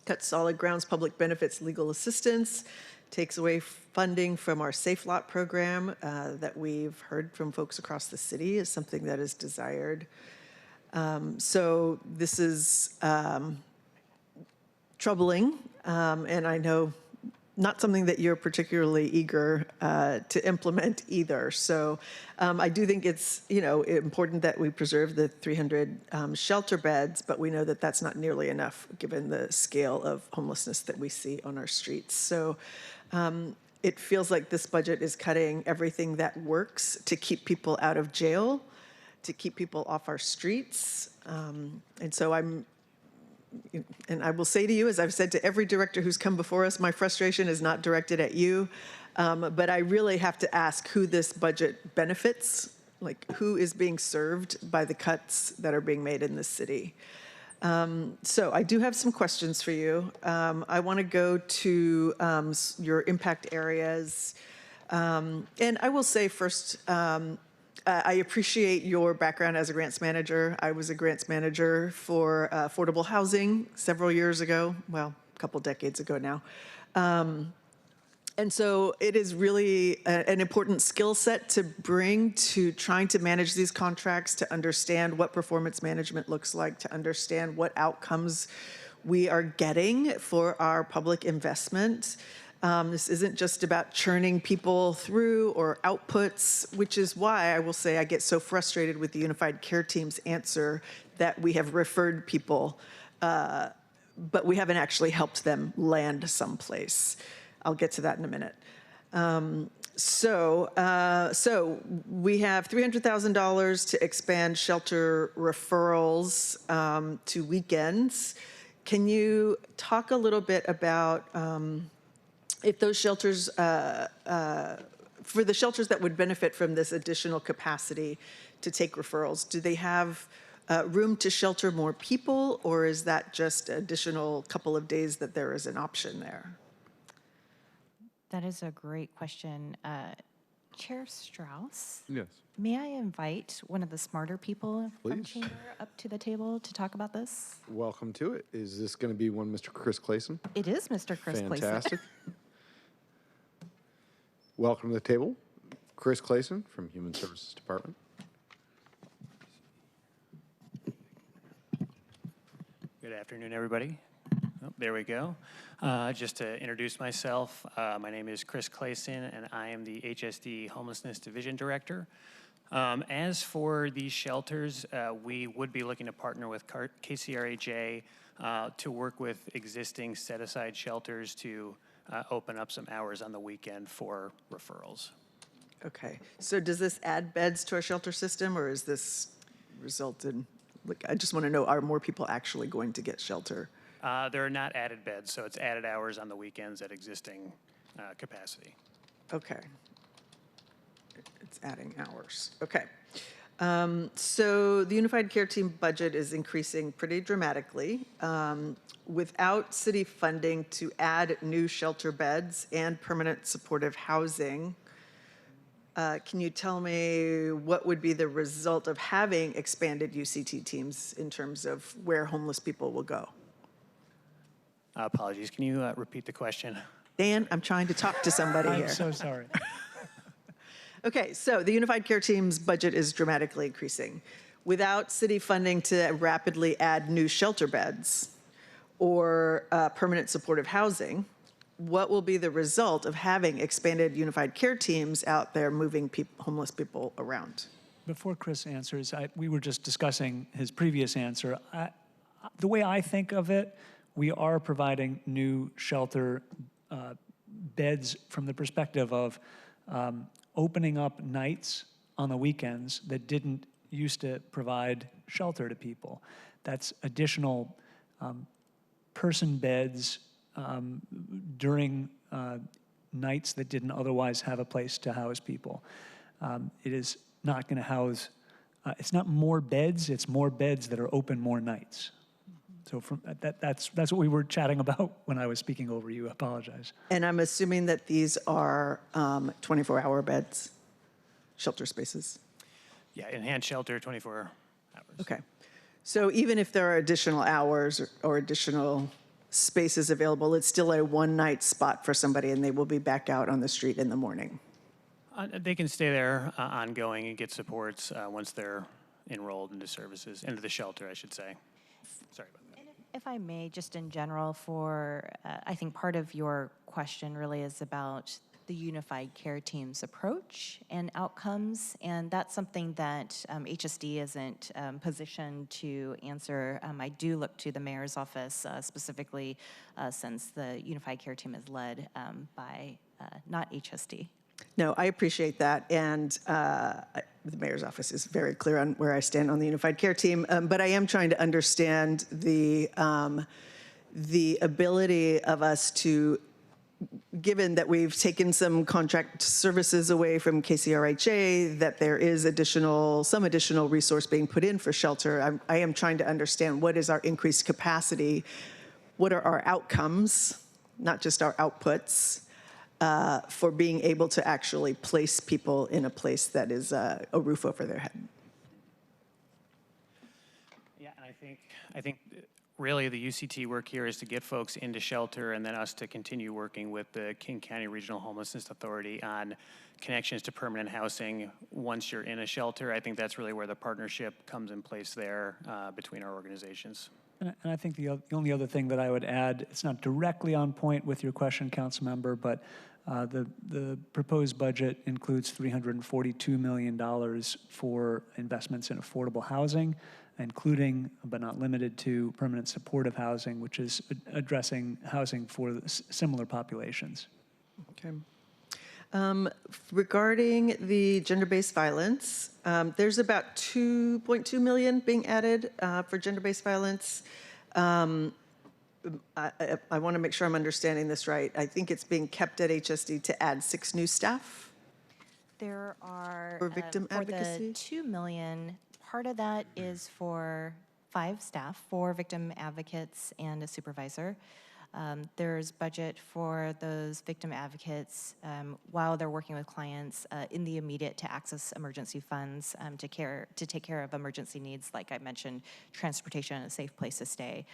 S11: cuts Solid Grounds public benefits legal assistance, takes away funding from our Safe Lot program that we've heard from folks across the city is something that is desired. So this is troubling, and I know not something that you're particularly eager to implement either. So I do think it's important that we preserve the 300 shelter beds, but we know that that's not nearly enough given the scale of homelessness that we see on our streets. So it feels like this budget is cutting everything that works to keep people out of jail, to keep people off our streets. And so and I will say to you, as I've said to every director who's come before us, my frustration is not directed at you, but I really have to ask who this budget benefits, like who is being served by the cuts that are being made in this city. So I do have some questions for you. I want to go to your impact areas. And I will say first, I appreciate your background as a grants manager. I was a grants manager for affordable housing several years ago, well, a couple decades ago now. And so it is really an important skill set to bring to trying to manage these contracts, to understand what performance management looks like, to understand what outcomes we are getting for our public investment. This isn't just about churning people through or outputs, which is why I will say I get so frustrated with the Unified Care Team's answer that we have referred people, but we haven't actually helped them land someplace. I'll get to that in a minute. So we have $300,000 to expand shelter referrals to weekends. Can you talk a little bit about if those shelters, for the shelters that would benefit from this additional capacity to take referrals, do they have room to shelter more people, or is that just additional couple of days that there is an option there?
S6: That is a great question. Chair Strauss,
S1: Yes.
S6: may I invite one of the smarter people from
S1: Please.
S6: Chamber up to the table to talk about this?
S1: Welcome to it. Is this going to be one Mr. Chris Clayson?
S6: It is Mr. Chris Clayson.
S1: Fantastic. Welcome to the table, Chris Clayson from Human Services Department.
S8: Good afternoon, everybody. Oh, there we go. Just to introduce myself, my name is Chris Clayson, and I am the HSD Homelessness Division Director. As for these shelters, we would be looking to partner with KCRHA to work with existing set-aside shelters to open up some hours on the weekend for referrals.
S11: Okay, so does this add beds to our shelter system, or is this result in, like, I just want to know, are more people actually going to get shelter?
S8: There are not added beds, so it's added hours on the weekends at existing capacity.
S11: Okay. It's adding hours. Okay. So the Unified Care Team budget is increasing pretty dramatically. Without city funding to add new shelter beds and permanent supportive housing, can you tell me what would be the result of having expanded UCT teams in terms of where homeless people will go?
S8: Apologies, can you repeat the question?
S11: Dan, I'm trying to talk to somebody here.
S2: I'm so sorry.
S11: Okay, so the Unified Care Team's budget is dramatically increasing. Without city funding to rapidly add new shelter beds or permanent supportive housing, what will be the result of having expanded Unified Care Teams out there moving homeless people around?
S12: Before Chris answers, we were just discussing his previous answer. The way I think of it, we are providing new shelter beds from the perspective of opening up nights on the weekends that didn't used to provide shelter to people. That's additional person beds during nights that didn't otherwise have a place to house people. It is not going to house, it's not more beds, it's more beds that are open more nights. So that's what we were chatting about when I was speaking over you. I apologize.
S11: And I'm assuming that these are 24-hour beds, shelter spaces?
S8: Yeah, enhanced shelter, 24 hours.
S11: Okay. So even if there are additional hours or additional spaces available, it's still a one-night spot for somebody and they will be back out on the street in the morning?
S8: They can stay there ongoing and get supports once they're enrolled into services, into the shelter, I should say. Sorry about that.
S6: If I may, just in general, I think part of your question really is about the Unified Care Team's approach and outcomes, and that's something that HSD isn't positioned to answer. I do look to the mayor's office specifically since the Unified Care Team is led by not HSD.
S11: No, I appreciate that, and the mayor's office is very clear on where I stand on the Unified Care Team, but I am trying to understand the ability of us to, given that we've taken some contract services away from KCRHA, that there is some additional resource being put in for shelter, I am trying to understand what is our increased capacity, what are our outcomes, not just our outputs, for being able to actually place people in a place that is a roof over their head.
S8: Yeah, and I think really the UCT work here is to get folks into shelter and then us to continue working with the King County Regional Homelessness Authority on connections to permanent housing once you're in a shelter. I think that's really where the partnership comes in place there between our organizations.
S12: And I think the only other thing that I would add, it's not directly on point with your question, council member, but the proposed budget includes $342 million for investments in affordable housing, including, but not limited to, permanent supportive housing, which is addressing housing for similar populations.
S11: Okay. Regarding the gender-based violence, there's about $2.2 million being added for gender-based violence. I want to make sure I'm understanding this right. I think it's being kept at HSD to add 6 new staff.
S6: There are
S11: For victim advocacy?
S6: The $2 million. Part of that is for 5 staff, 4 victim advocates and a supervisor. There's budget for those victim advocates while they're working with clients in the immediate to access emergency funds to take care of emergency needs, like I mentioned, transportation, a safe place to stay,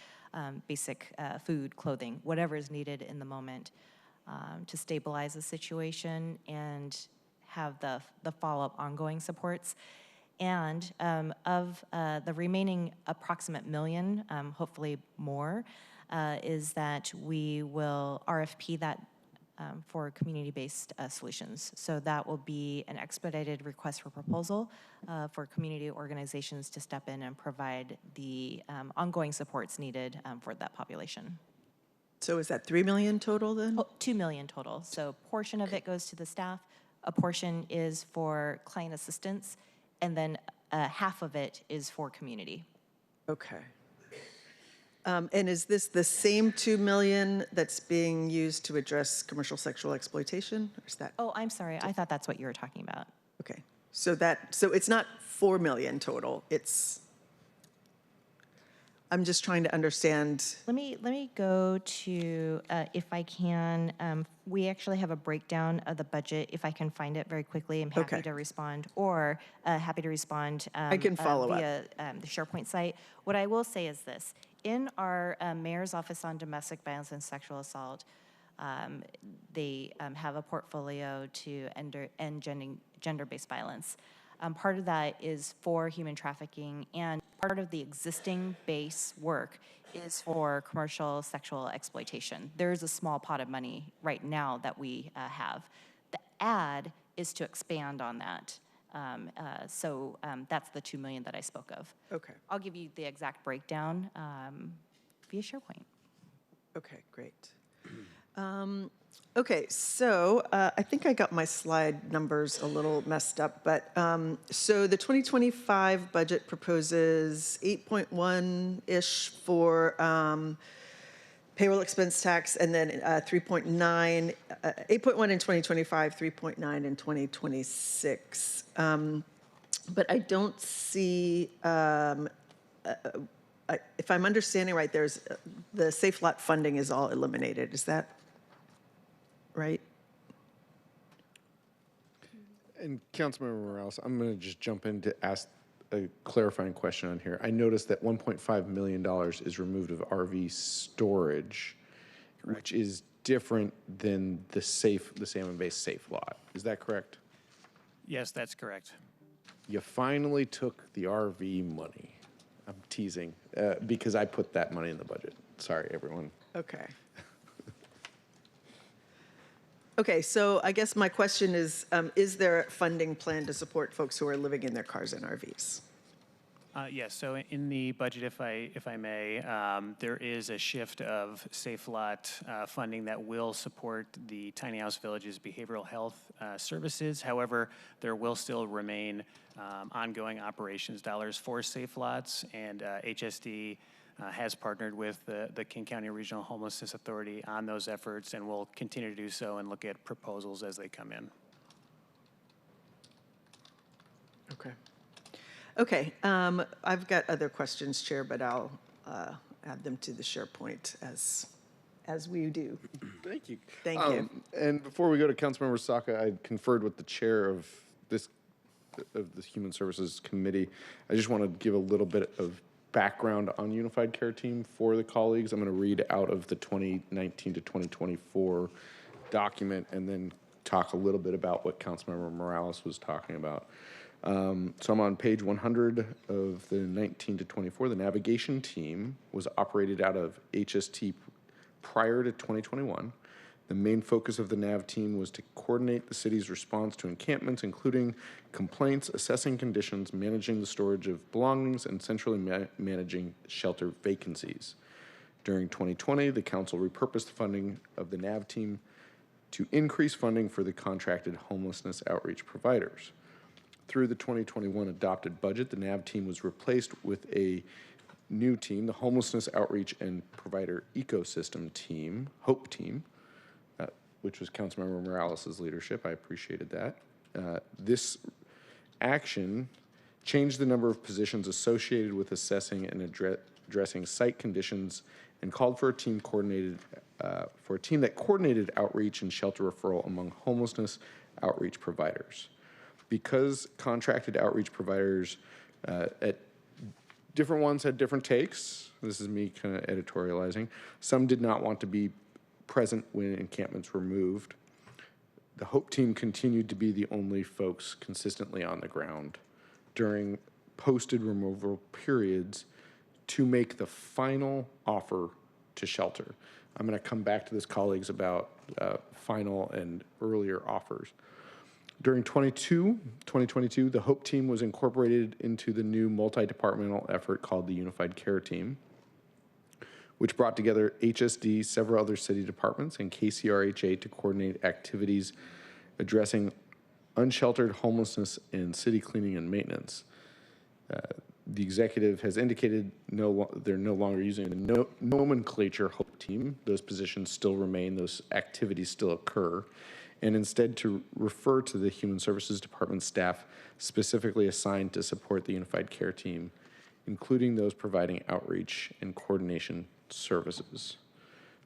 S6: basic food, clothing, whatever is needed in the moment to stabilize the situation and have the follow-up ongoing supports. And of the remaining approximate million, hopefully more, is that we will RFP that for community-based solutions. So that will be an expedited request for proposal for community organizations to step in and provide the ongoing supports needed for that population.
S11: So is that $3 million total then?
S6: Oh, $2 million total. So a portion of it goes to the staff, a portion is for client assistance, and then half of it is for community.
S11: Okay. And is this the same $2 million that's being used to address commercial sexual exploitation? Or is that?
S6: Oh, I'm sorry. I thought that's what you were talking about.
S11: Okay, so it's not 4 million total, I'm just trying to understand.
S6: Let me go to, if I can, we actually have a breakdown of the budget. If I can find it very quickly, I'm happy
S11: Okay.
S6: to respond, or happy to respond
S11: I can follow up.
S6: via the SharePoint site. What I will say is this. In our Mayor's Office on Domestic Violence and Sexual Assault, they have a portfolio to end gender-based violence. Part of that is for human trafficking, and part of the existing base work is for commercial sexual exploitation. There's a small pot of money right now that we have. The add is to expand on that. So that's the 2 million that I spoke of.
S11: Okay.
S6: I'll give you the exact breakdown via SharePoint.
S11: Okay, great. Okay, so I think I got my slide numbers a little messed up, but so the 2025 budget proposes 8.1-ish for payroll expense tax, and then 3.9, 8.1 in 2025, 3.9 in 2026. But I don't see, if I'm understanding right, there's the Safe Lot funding is all eliminated. Is that right?
S1: And Councilmember Morales, I'm going to just jump in to ask a clarifying question on here. I noticed that $1.5 million is removed of RV storage, which is different than the salmon-based safe lot. Is that correct?
S8: Yes, that's correct.
S1: You finally took the RV money. I'm teasing because I put that money in the budget. Sorry, everyone.
S11: Okay. Okay, so I guess my question is there a funding plan to support folks who are living in their cars and RVs?
S8: Yes, so in the budget, if I may, there is a shift of Safe Lot funding that will support the Tiny House Village's behavioral health services. However, there will still remain ongoing operations dollars for Safe Lots, and HSD has partnered with the King County Regional Homelessness Authority on those efforts, and will continue to do so and look at proposals as they come in.
S11: Okay. Okay, I've got other questions, Chair, but I'll add them to the SharePoint as we do.
S1: Thank you.
S11: Thank you.
S1: And before we go to Councilmember Saka, I conferred with the chair of the Human Services Committee. I just want to give a little bit of background on Unified Care Team for the colleagues. I'm going to read out of the 2019 to 2024 document and then talk a little bit about what Councilmember Morales was talking about. So I'm on page 100 of the 19 to 24. The navigation team was operated out of HST prior to 2021. The main focus of the NAV team was to coordinate the city's response to encampments, including complaints, assessing conditions, managing the storage of belongings, and centrally managing shelter vacancies. During 2020, the council repurposed the funding of the NAV team to increase funding for the contracted homelessness outreach providers. Through the 2021 adopted budget, the NAV team was replaced with a new team, the Homelessness Outreach and Provider Ecosystem Team, HOPE team, which was Councilmember Morales' leadership. I appreciated that. This action changed the number of positions associated with assessing and addressing site conditions and called for a team that coordinated outreach and shelter referral among homelessness outreach providers. Because contracted outreach providers at different ones had different takes, this is me kind of editorializing, some did not want to be present when encampments were moved. The HOPE team continued to be the only folks consistently on the ground during posted removal periods to make the final offer to shelter. I'm going to come back to this, colleagues, about final and earlier offers. During 2022, the HOPE team was incorporated into the new multi-departmental effort called the Unified Care Team, which brought together HSD, several other city departments, and KCRHA to coordinate activities addressing unsheltered homelessness and city cleaning and maintenance. The executive has indicated they're no longer using the nomenclature HOPE team. Those positions still remain, those activities still occur. and instead to refer to the Human Services Department staff specifically assigned to support the Unified Care Team, including those providing outreach and coordination services.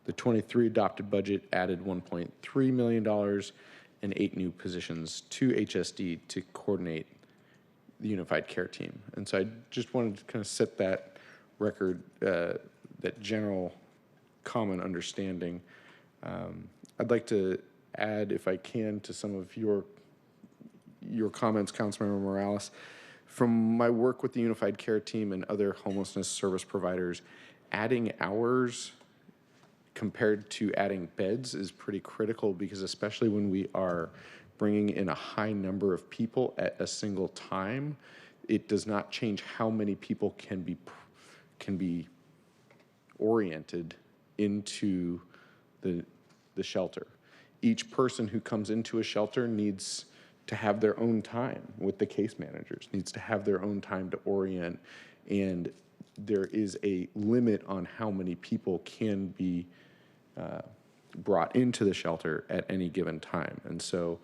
S1: The 23 adopted budget added $1.3 million and 8 new positions to HSD to coordinate the Unified Care Team. And so I just wanted to kind of set that record, that general common understanding. I'd like to add, if I can, to some of your comments, Councilmember Morales. From my work with the Unified Care Team and other homelessness service providers, adding hours compared to adding beds is pretty critical, because especially when we are bringing in a high number of people at a single time, it does not change how many people can be oriented into the shelter. Each person who comes into a shelter needs to have their own time with the case managers, needs to have their own time to orient, and there is a limit on how many people can be brought into the shelter at any given time. And so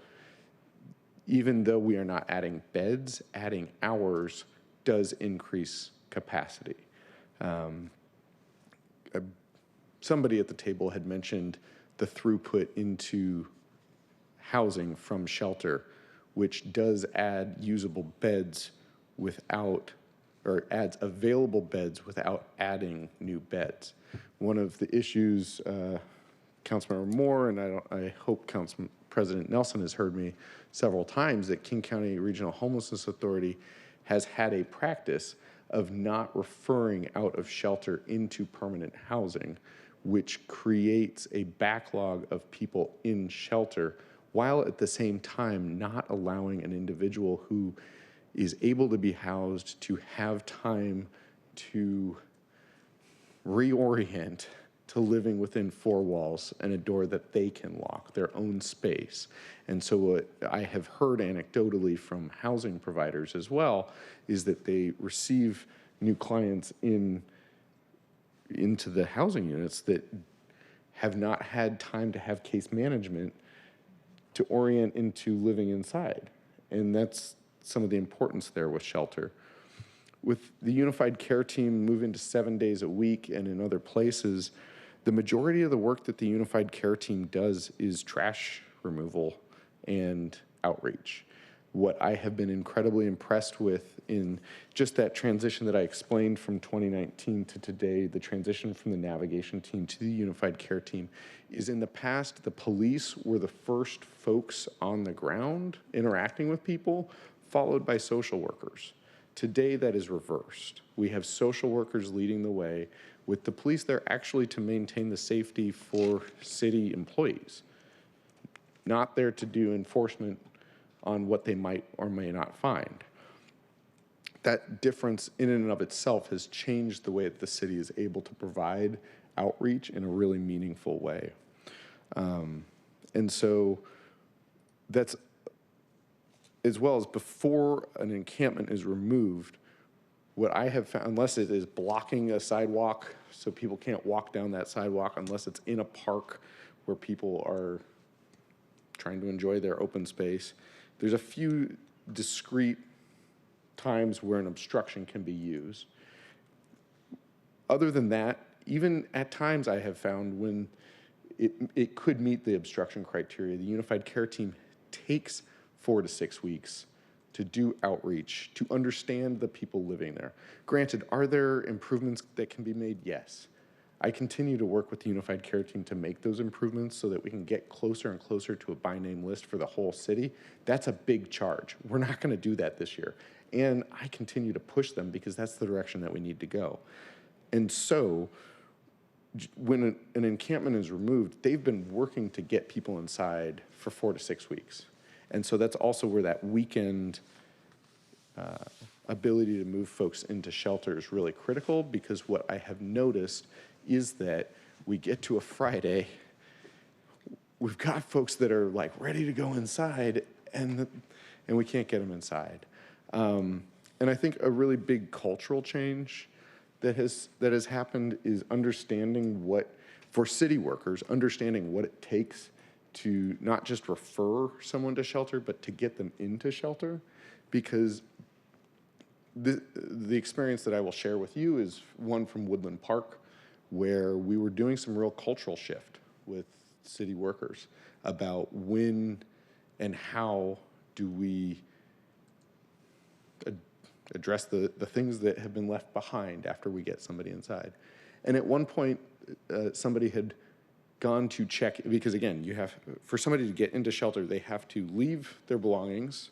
S1: even though we are not adding beds, adding hours does increase capacity. Somebody at the table had mentioned the throughput into housing from shelter, which does add usable beds without, or adds available beds without adding new beds. One of the issues, Councilmember Moore, and I hope Council President Nelson has heard me several times, that King County Regional Homelessness Authority has had a practice of not referring out of shelter into permanent housing, which creates a backlog of people in shelter, while at the same time not allowing an individual who is able to be housed to have time to reorient to living within 4 walls and a door that they can lock, their own space. And so what I have heard anecdotally from housing providers as well is that they receive new clients into the housing units that have not had time to have case management to orient into living inside. And that's some of the importance there with shelter. With the Unified Care Team moving to 7 days a week and in other places, the majority of the work that the Unified Care Team does is trash removal and outreach. What I have been incredibly impressed with in just that transition that I explained from 2019 to today, the transition from the navigation team to the Unified Care Team, is in the past, the police were the first folks on the ground interacting with people, followed by social workers. Today, that is reversed. We have social workers leading the way. With the police, they're actually to maintain the safety for city employees, not there to do enforcement on what they might or may not find. That difference in and of itself has changed the way that the city is able to provide outreach in a really meaningful way. And so that's, as well as before an encampment is removed, what I have found, unless it is blocking a sidewalk so people can't walk down that sidewalk, unless it's in a park where people are trying to enjoy their open space, there's a few discrete times where an obstruction can be used. Other than that, even at times I have found when it could meet the obstruction criteria, the Unified Care Team takes 4 to 6 weeks to do outreach, to understand the people living there. Granted, are there improvements that can be made? Yes. I continue to work with the Unified Care Team to make those improvements so that we can get closer and closer to a by name list for the whole city. That's a big charge. We're not going to do that this year. And I continue to push them because that's the direction that we need to go. And so when an encampment is removed, they've been working to get people inside for 4 to 6 weeks. And so that's also where that weekend ability to move folks into shelter is really critical, because what I have noticed is that we get to a Friday, we've got folks that are like ready to go inside, and we can't get them inside. And I think a really big cultural change that has happened is understanding what, for city workers, understanding what it takes to not just refer someone to shelter, but to get them into shelter, because the experience that I will share with you is one from Woodland Park, where we were doing some real cultural shift with city workers about when and how do we address the things that have been left behind after we get somebody inside. And at one point, somebody had gone to check, because again, for somebody to get into shelter, they have to leave their belongings,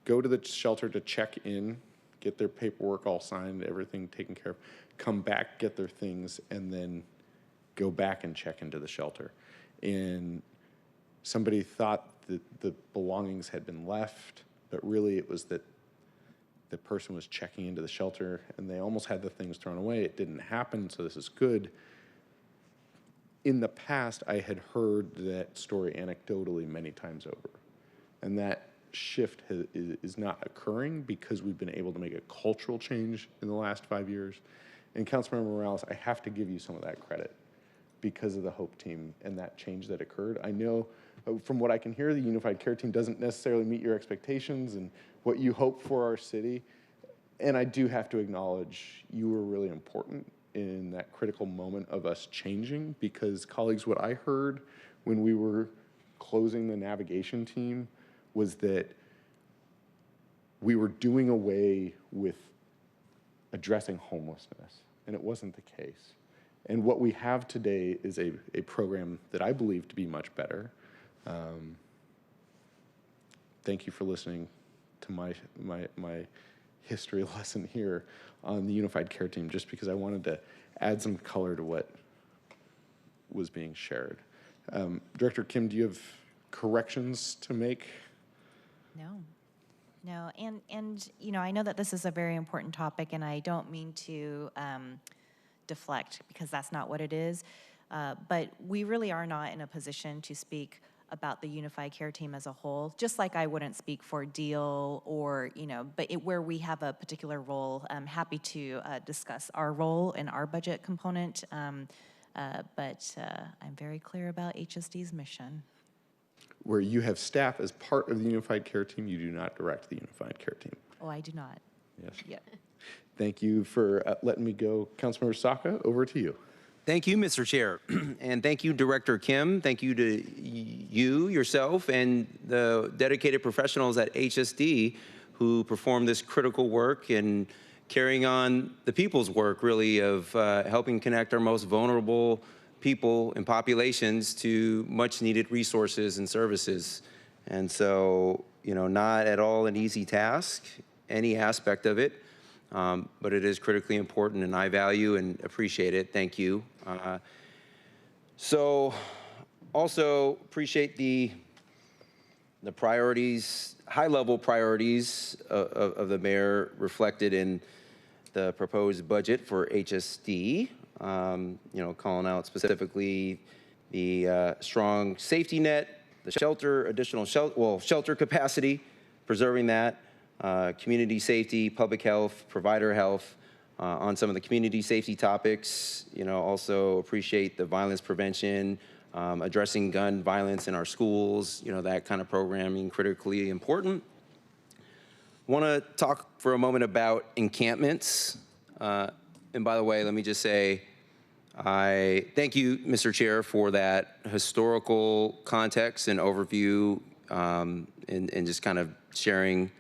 S1: go to the shelter to check in, get their paperwork all signed, everything taken care of, come back, get their things, and then go back and check into the shelter. And somebody thought that the belongings had been left, but really it was that the person was checking into the shelter and they almost had the things thrown away. It didn't happen, so this is good. In the past, I had heard that story anecdotally many times over. And that shift is not occurring because we've been able to make a cultural change in the last 5 years. And Councilmember Morales, I have to give you some of that credit because of the HOPE team and that change that occurred. I know from what I can hear, the Unified Care Team doesn't necessarily meet your expectations and what you hope for our city. And I do have to acknowledge you were really important in that critical moment of us changing, because colleagues, what I heard when we were closing the navigation team was that we were doing away with addressing homelessness, and it wasn't the case. And what we have today is a program that I believe to be much better. Thank you for listening to my history lesson here on the Unified Care Team, just because I wanted to add some color to what was being shared. Director Kim, do you have corrections to make?
S6: No, and you know, I know that this is a very important topic, and I don't mean to deflect, because that's not what it is. But we really are not in a position to speak about the Unified Care Team as a whole, just like I wouldn't speak for Deal or, you know, but where we have a particular role, I'm happy to discuss our role and our budget component, but I'm very clear about HSD's mission.
S1: Where you have staff as part of the Unified Care Team, you do not direct the Unified Care Team.
S6: Oh, I do not.
S1: Yes.
S6: Yep.
S1: Thank you for letting me go. Councilmember Saka, over to you.
S13: Thank you, Mr. Chair. And thank you, Director Kim. Thank you to you, yourself, and the dedicated professionals at HSD who perform this critical work and carrying on the people's work, really, of helping connect our most vulnerable people and populations to much needed resources and services. And so, you know, not at all an easy task, any aspect of it. But it is critically important, and I value and appreciate it. Thank you. So also appreciate the priorities, high-level priorities of the mayor reflected in the proposed budget for HSD. You know, calling out specifically the strong safety net, the shelter, additional shelter capacity, preserving that. Community safety, public health, provider health, on some of the community safety topics. You know, also appreciate the violence prevention, addressing gun violence in our schools, you know, that kind of programming, critically important. Want to talk for a moment about encampments. And by the way, let me just say, I thank you, Mr. Chair, for that historical context and overview, and just kind of sharing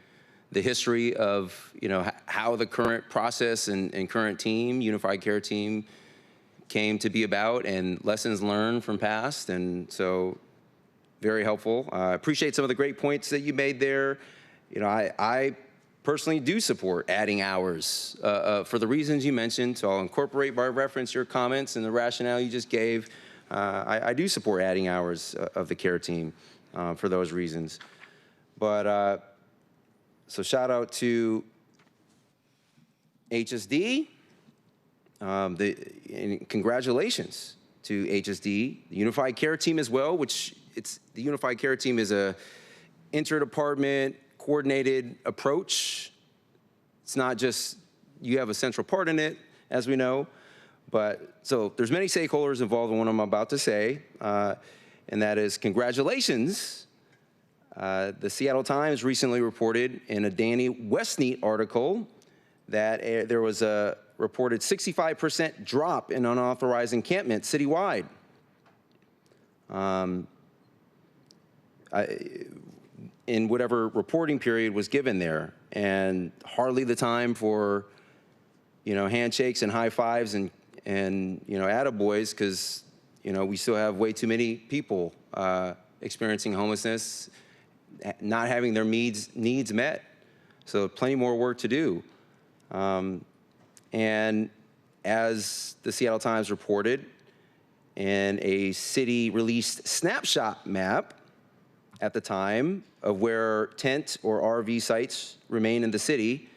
S13: the history of, you know, how the current process and current team, Unified Care Team, came to be about, and lessons learned from past. And so very helpful. I appreciate some of the great points that you made there. You know, I personally do support adding hours for the reasons you mentioned. So I'll incorporate by reference your comments and the rationale you just gave. I do support adding hours of the care team for those reasons. But so shout out to HSD, and congratulations to HSD, the Unified Care Team as well, which the Unified Care Team is a interdepartment coordinated approach. It's not just you have a central part in it, as we know, but so there's many stakeholders involved in what I'm about to say. and that is congratulations. The Seattle Times recently reported in a Danny Westneat article that there was a reported 65% drop in unauthorized encampments citywide. In whatever reporting period was given there, and hardly the time for, handshakes and high fives and attaboys, because, we still have way too many people experiencing homelessness, not having their needs met. So plenty more work to do. And as the Seattle Times reported, in a city-released snapshot map at the time of where tent or RV sites remain in the city,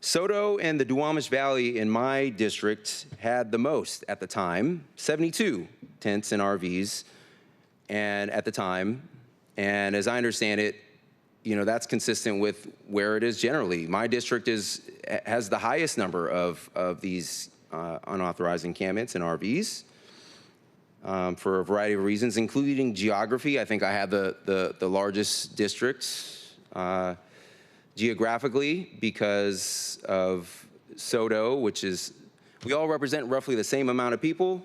S13: Soto and the Duwamish Valley in my district had the most at the time, 72 tents and RVs, and at the time. And as I understand it, that's consistent with where it is generally. My district has the highest number of these unauthorized encampments and RVs for a variety of reasons, including geography. I think I have the largest district geographically because of Soto, which is, we all represent roughly the same amount of people.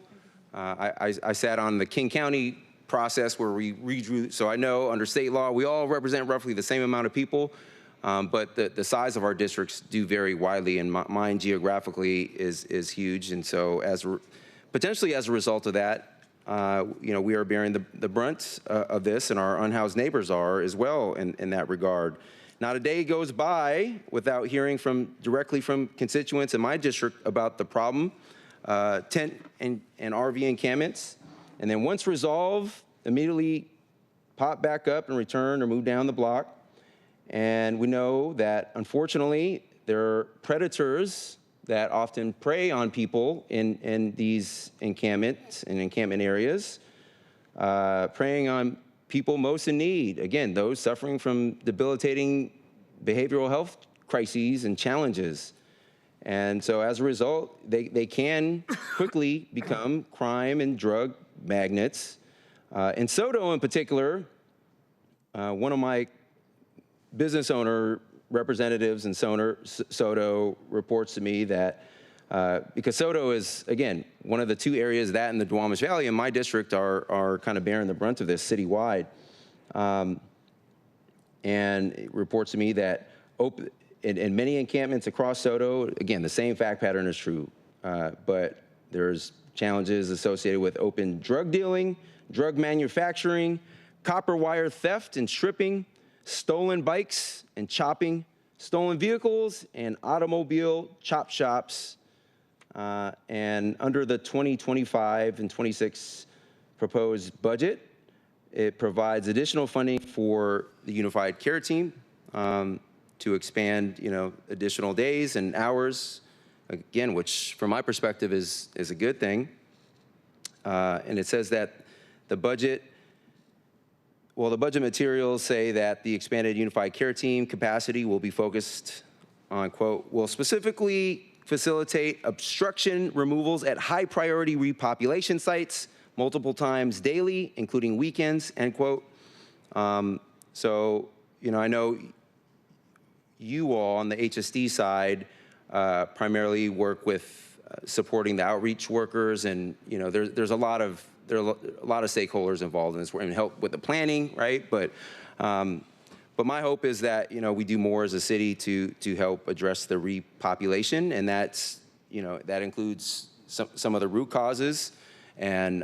S13: I sat on the King County process where we redrew, so I know under state law, we all represent roughly the same amount of people, but the size of our districts do vary widely, and mine geographically is huge. And so potentially as a result of that, we are bearing the brunt of this, and our unhoused neighbors are as well in that regard. Not a day goes by without hearing directly from constituents in my district about the problem, tent and RV encampments. And then once resolved, immediately pop back up and return or move down the block. And we know that, unfortunately, there are predators that often prey on people in these encampments and encampment areas, preying on people most in need. Again, those suffering from debilitating behavioral health crises and challenges. And so as a result, they can quickly become crime and drug magnets. In Soto in particular, one of my business owner representatives in Soto reports to me that because Soto is, again, one of the two areas that in the Duwamish Valley in my district are kind of bearing the brunt of this citywide. And it reports to me that in many encampments across Soto, again, the same fact pattern is true, but there's challenges associated with open drug dealing, drug manufacturing, copper wire theft and stripping, stolen bikes and chopping, stolen vehicles and automobile chop shops. And under the 2025 and 26 proposed budget, it provides additional funding for the Unified Care Team to expand, additional days and hours, again, which from my perspective is a good thing. And it says that the budget materials say that the expanded Unified Care Team capacity will be focused on, quote, will specifically facilitate obstruction removals at high priority repopulation sites multiple times daily, including weekends, end quote. So, I know you all on the HSD side primarily work with supporting the outreach workers, and there's a lot of stakeholders involved in this and help with the planning, right? But my hope is that we do more as a city to help address the repopulation, and that includes some of the root causes and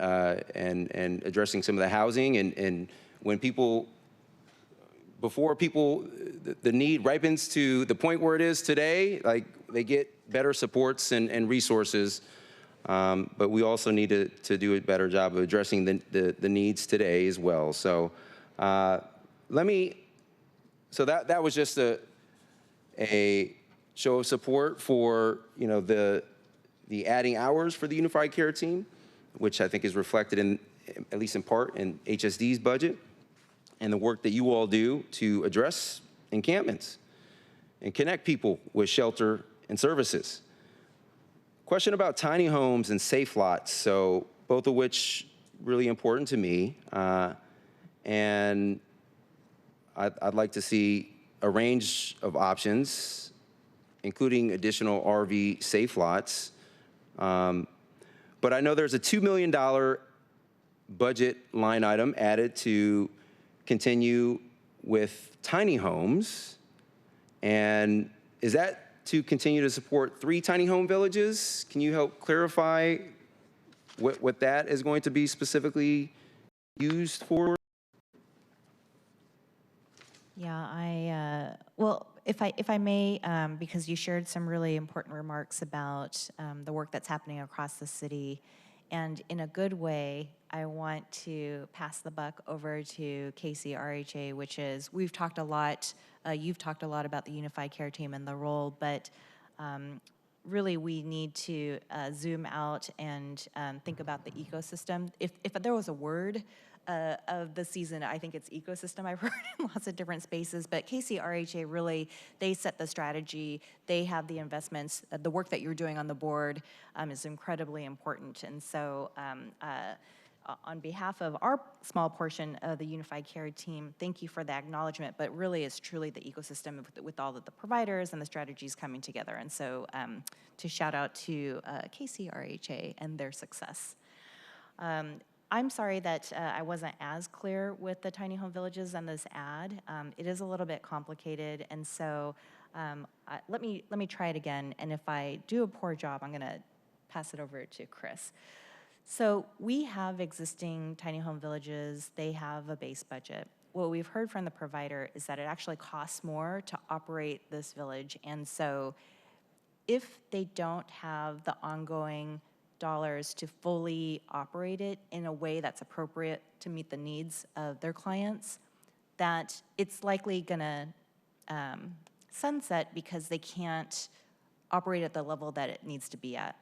S13: addressing some of the housing and when before the need ripens to the point where it is today, like they get better supports and resources. But we also need to do a better job of addressing the needs today as well. So that was just a show of support for the adding hours for the Unified Care Team, which I think is reflected in, at least in part, in HSD's budget, and the work that you all do to address encampments and connect people with shelter and services. Question about tiny homes and safe lots, so both of which really important to me. and I'd like to see a range of options, including additional RV safe lots. But I know there's a $2 million budget line item added to continue with tiny homes. And is that to continue to support 3 tiny home villages? Can you help clarify what that is going to be specifically used for?
S6: Yeah, well, if I may, because you shared some really important remarks about the work that's happening across the city, and in a good way, I want to pass the buck over to KCRHA, which is, we've talked a lot, you've talked a lot about the Unified Care Team and the role, but really we need to zoom out and think about the ecosystem. If there was a word of the season, I think it's ecosystem. I've heard in lots of different spaces, but KCRHA really, they set the strategy, they have the investments. The work that you're doing on the board is incredibly important. And so on behalf of our small portion of the Unified Care Team, thank you for the acknowledgement, but really it's truly the ecosystem with all of the providers and the strategies coming together. And so to shout out to KCRHA and their success. I'm sorry that I wasn't as clear with the tiny home villages and this ad. It is a little bit complicated, and so let me try it again. And if I do a poor job, I'm going to pass it over to Chris. So we have existing tiny home villages. They have a base budget. What we've heard from the provider is that it actually costs more to operate this village, and so if they don't have the ongoing dollars to fully operate it in a way that's appropriate to meet the needs of their clients, that it's likely gonna sunset because they can't operate at the level that it needs to be at.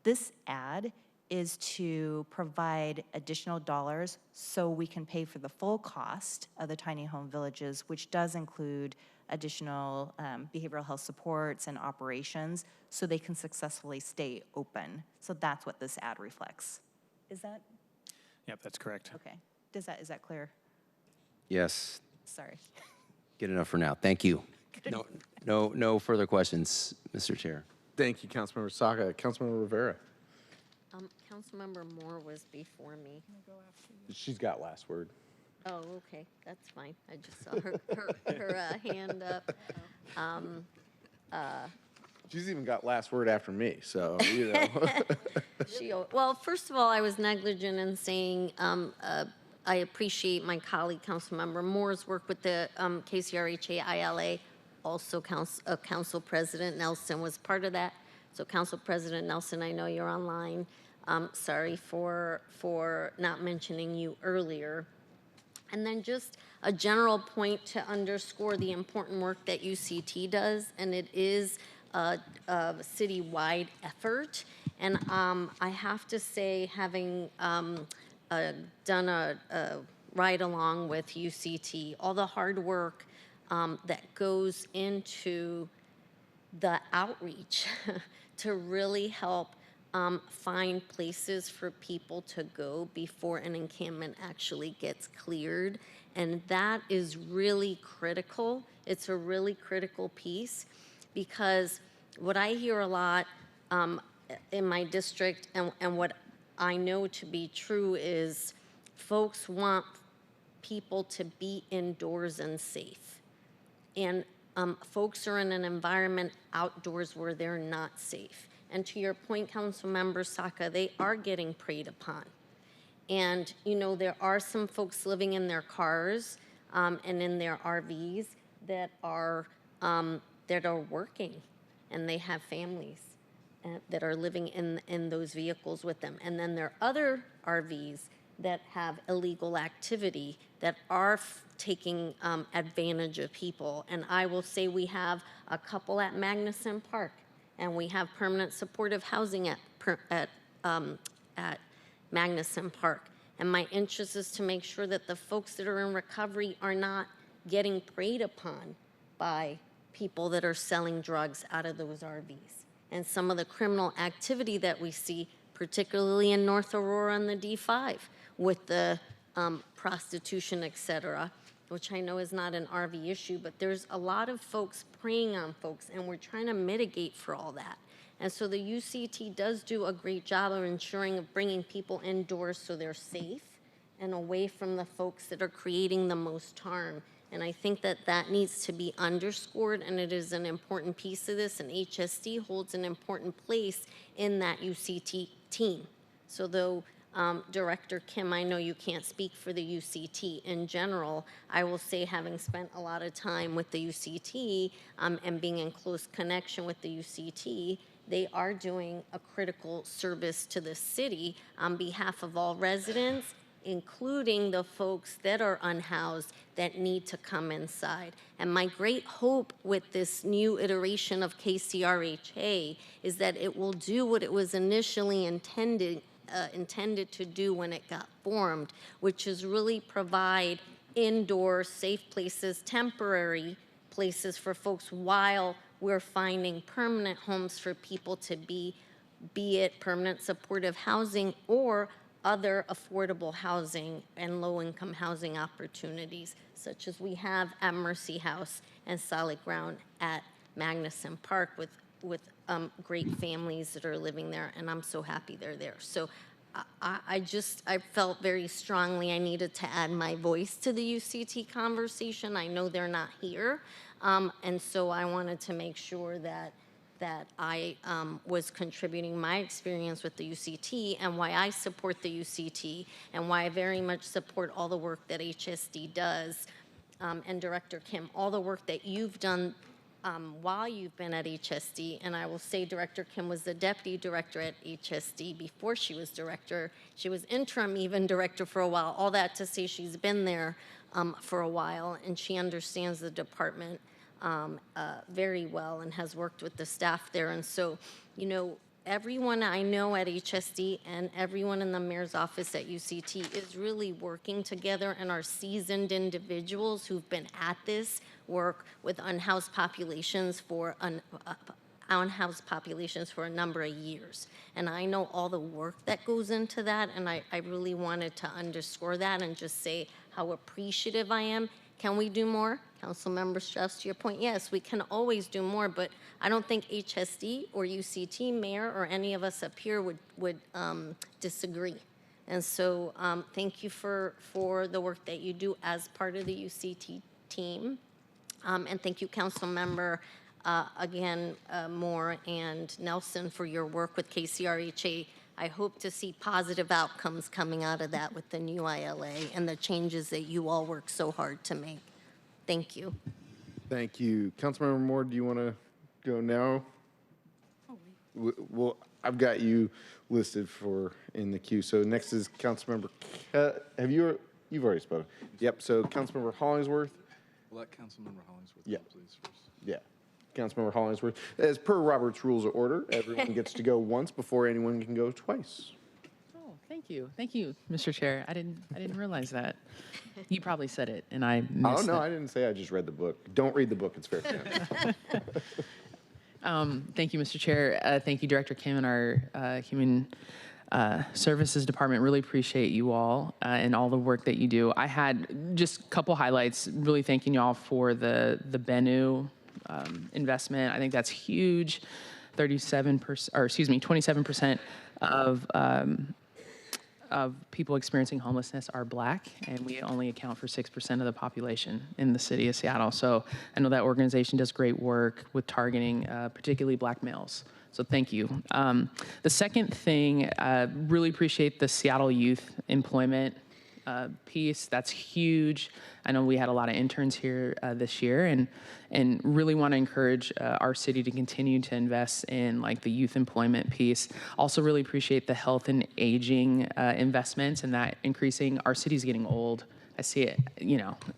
S6: This ad is to provide additional dollars so we can pay for the full cost of the tiny home villages, which does include additional behavioral health supports and operations so they can successfully stay open. So that's what this ad reflects. Is that?
S8: Yep, that's correct.
S6: Okay. Is that clear?
S13: Yes.
S6: Sorry.
S13: Good enough for now. Thank you. No further questions, Mr. Chair.
S1: Thank you, Councilmember Saka. Councilmember Rivera.
S4: Councilmember Moore was before me.
S1: She's got last word.
S4: Oh, okay, that's fine. I just saw her hand up.
S1: She's even got last word after me, so, you know.
S4: Well, first of all, I was negligent in saying I appreciate my colleague, Councilmember Moore's work with the KCRHA ILA. Also, Council President Nelson was part of that. So, Council President Nelson, I know you're online. Sorry for not mentioning you earlier. And then just a general point to underscore the important work that UCT does, and it is a citywide effort. And I have to say, having done a ride along with UCT, all the hard work that goes into the outreach to really help find places for people to go before an encampment actually gets cleared. And that is really critical. It's a really critical piece because what I hear a lot in my district and what I know to be true is folks want people to be indoors and safe. And folks are in an environment outdoors where they're not safe. And to your point, Councilmember Saka, they are getting preyed upon. And, you know, there are some folks living in their cars and in their RVs that are working, and they have families that are living in those vehicles with them. And then there are other RVs that have illegal activity that are taking advantage of people. And I will say we have a couple at Magnuson Park, and we have permanent supportive housing at Magnuson Park. And my interest is to make sure that the folks that are in recovery are not getting preyed upon by people that are selling drugs out of those RVs. And some of the criminal activity that we see, particularly in North Aurora and the D5, with the prostitution, etc., which I know is not an RV issue, but there's a lot of folks preying on folks, and we're trying to mitigate for all that. And so the UCT does do a great job of ensuring of bringing people indoors so they're safe and away from the folks that are creating the most harm. And I think that that needs to be underscored, and it is an important piece of this, and HSD holds an important place in that UCT team. So though Director Kim, I know you can't speak for the UCT in general, I will say, having spent a lot of time with the UCT and being in close connection with the UCT, they are doing a critical service to the city on behalf of all residents, including the folks that are unhoused that need to come inside. And my great hope with this new iteration of KCRHA is that it will do what it was initially intended to do when it got formed, which is really provide indoor safe places, temporary places for folks while we're finding permanent homes for people to be it permanent supportive housing or other affordable housing and low-income housing opportunities, such as we have at Mercy House and Solid Ground at Magnuson Park with great families that are living there, and I'm so happy they're there. So I felt very strongly I needed to add my voice to the UCT conversation. I know they're not here, and so I wanted to make sure that I was contributing my experience with the UCT and why I support the UCT and why I very much support all the work that HSD does. And Director Kim, all the work that you've done while you've been at HSD, and I will say Director Kim was the deputy director at HSD before she was director. She was interim even director for a while. All that to say she's been there for a while, and she understands the department very well and has worked with the staff there. And so, you know, everyone I know at HSD and everyone in the mayor's office at UCT is really working together and are seasoned individuals who've been at this work with unhoused populations for a number of years. And I know all the work that goes into that, and I really wanted to underscore that and just say how appreciative I am. Can we do more? Councilmember Strauss, to your point, yes, we can always do more, but I don't think HSD or UCT, mayor, or any of us up here would disagree. And so thank you for the work that you do as part of the UCT team. And thank you, Councilmember, again, Moore and Nelson, for your work with KCRHA. I hope to see positive outcomes coming out of that with the new ILA and the changes that you all work so hard to make. Thank you.
S1: Thank you. Councilmember Moore, do you want to go now? Well, I've got you listed in the queue. So next is Councilmember, you've already spoken. Yep, so Councilmember Hollingsworth.
S10: Let Councilmember Hollingsworth
S1: Yeah.
S10: go, please, first.
S1: Yeah. Councilmember Hollingsworth. As per Robert's Rules of Order, everyone gets to go once before anyone can go twice.
S14: Oh, thank you, Mr. Chair. I didn't realize that. You probably said it, and I missed
S1: Oh, no,
S14: it.
S1: I didn't say I just read the book. Don't read the book. It's fair.
S14: Thank you, Mr. Chair. Thank you, Director Kim and our Human Services Department. Really appreciate you all and all the work that you do. I had just a couple highlights. Really thanking you all for the Bennu investment. I think that's huge. 27% of people experiencing homelessness are Black, and we only account for 6% of the population in the city of Seattle. So I know that organization does great work with targeting particularly Black males. So thank you. The second thing, really appreciate the Seattle youth employment piece. That's huge. I know we had a lot of interns here this year, and really want to encourage our city to continue to invest in like the youth employment piece. Also really appreciate the health and aging investments and that increasing. Our city's getting old. I see it,